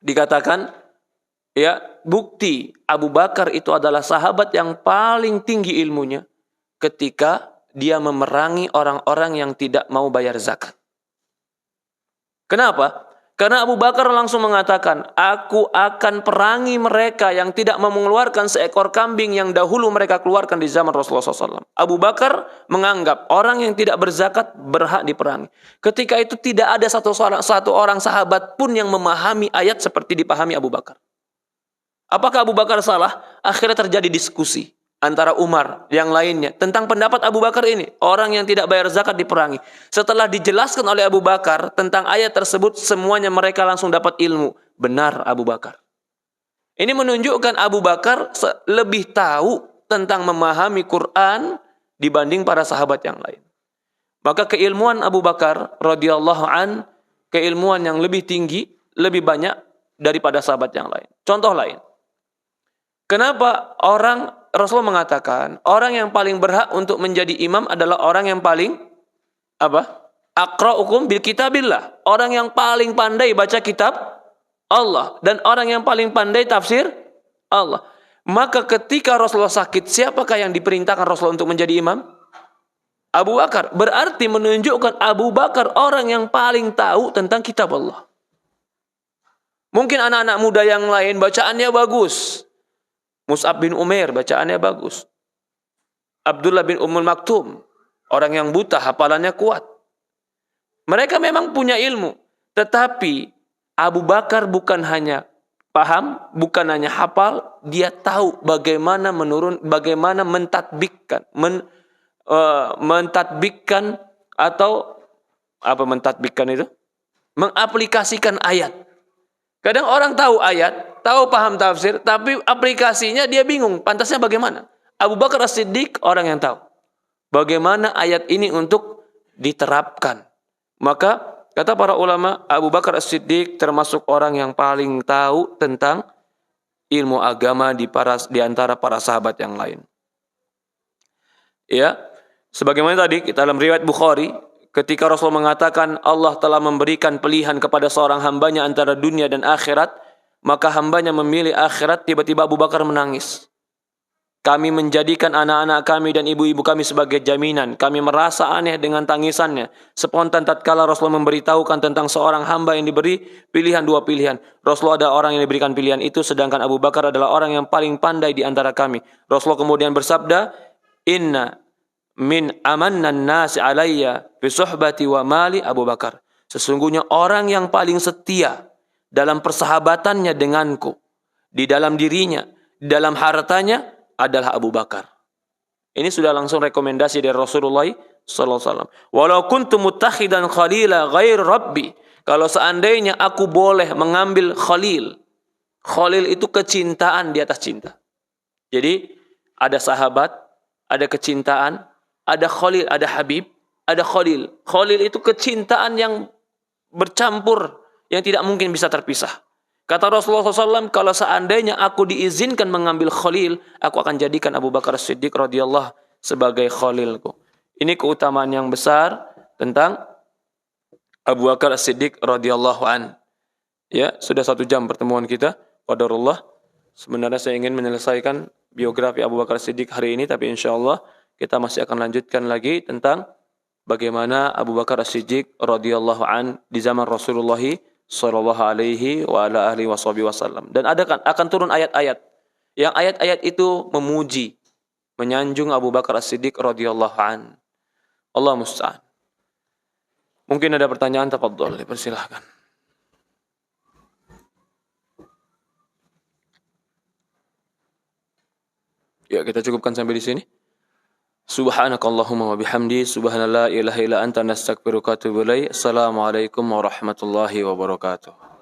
dikatakan, ya, bukti Abu Bakar itu adalah sahabat yang paling tinggi ilmunya ketika dia memerangi orang-orang yang tidak mau bayar zakat. Kenapa? Karena Abu Bakar langsung mengatakan, aku akan perangi mereka yang tidak mau mengeluarkan seekor kambing yang dahulu mereka keluarkan di zaman Rasulullah SAW. Abu Bakar menganggap orang yang tidak berzakat berhak diperangi. Ketika itu tidak ada satu orang sahabat pun yang memahami ayat seperti dipahami Abu Bakar. Apakah Abu Bakar salah? Akhirnya terjadi diskusi antara Umar yang lainnya tentang pendapat Abu Bakar ini. Orang yang tidak bayar zakat diperangi. Setelah dijelaskan oleh Abu Bakar tentang ayat tersebut, semuanya mereka langsung dapat ilmu. Benar Abu Bakar. Ini menunjukkan Abu Bakar lebih tahu tentang memahami Quran dibanding para sahabat yang lain. Maka keilmuan Abu Bakar radhiyallahu an, keilmuan yang lebih tinggi, lebih banyak daripada sahabat yang lain. Contoh lain. Kenapa Rasulullah mengatakan orang yang paling berhak untuk menjadi imam adalah orang yang paling aqra'ukum bil kitabillah, orang yang paling pandai baca kitab Allah dan orang yang paling pandai tafsir Allah. Maka ketika Rasulullah sakit, siapakah yang diperintahkan Rasulullah untuk menjadi imam? Abu Bakar. Berarti menunjukkan Abu Bakar orang yang paling tahu tentang kitab Allah. Mungkin anak-anak muda yang lain bacaannya bagus. Mus'ab bin Umair bacaannya bagus. Abdullah bin Ummul Maktum, orang yang buta, hafalannya kuat. Mereka memang punya ilmu, tetapi Abu Bakar bukan hanya paham, bukan hanya hafal, dia tahu bagaimana mentadbikkan atau apa mentadbikkan itu? Mengaplikasikan ayat. Kadang orang tahu ayat, tahu paham tafsir, tapi aplikasinya dia bingung. Pantasnya bagaimana? Abu Bakar As-Siddiq orang yang tahu bagaimana ayat ini untuk diterapkan. Maka kata para ulama, Abu Bakar As-Siddiq termasuk orang yang paling tahu tentang ilmu agama di antara para sahabat yang lain. Ya, sebagaimana tadi kita dalam riwayat Bukhari, ketika Rasul mengatakan Allah telah memberikan pilihan kepada seorang hambanya antara dunia dan akhirat, maka hambanya memilih akhirat, tiba-tiba Abu Bakar menangis. Kami menjadikan anak-anak kami dan ibu-ibu kami sebagai jaminan. Kami merasa aneh dengan tangisannya. Spontan tatkala Rasul memberitahukan tentang seorang hamba yang diberi pilihan 2 pilihan. Rasul ada orang yang diberikan pilihan itu, sedangkan Abu Bakar adalah orang yang paling pandai di antara kami. Rasul kemudian bersabda, Inna min amannan nasi alayya fi suhbati wa mali Abu Bakar. Sesungguhnya orang yang paling setia dalam persahabatannya denganku, di dalam dirinya, di dalam hartanya adalah Abu Bakar. Ini sudah langsung rekomendasi dari Rasulullah sallallahu alaihi wasallam. Walau kuntu muttakhidan khalila ghair rabbi. Kalau seandainya aku boleh mengambil khalil. Khalil itu kecintaan di atas cinta. Jadi ada sahabat, ada kecintaan, ada khalil, ada habib, ada khalil. Khalil itu kecintaan yang bercampur, yang tidak mungkin bisa terpisah. Kata Rasulullah SAW, kalau seandainya aku diizinkan mengambil khalil, aku akan jadikan Abu Bakar As-Siddiq radhiyallahu sebagai khalilku. Ini keutamaan yang besar tentang Abu Bakar As-Siddiq radhiyallahu an. Ya, sudah 1 jam pertemuan kita. Qadarullah. Sebenarnya saya ingin menyelesaikan biografi Abu Bakar Siddiq hari ini, tapi insya Allah kita masih akan lanjutkan lagi tentang bagaimana Abu Bakar Siddiq radhiyallahu an di zaman Rasulullah sallallahu alaihi wa ala alihi wasallam. Dan akan turun ayat-ayat yang ayat-ayat itu memuji, menyanjung Abu Bakar Siddiq radhiyallahu an. Allah musta'an. Mungkin ada pertanyaan, tafadhol, dipersilahkan. Ya, kita cukupkan sampai di sini. Subhanakallahumma wa bihamdi, subhanallah ilaha illa anta nastaghfiruka wa atubu ilaik. Assalamualaikum warahmatullahi wabarakatuh.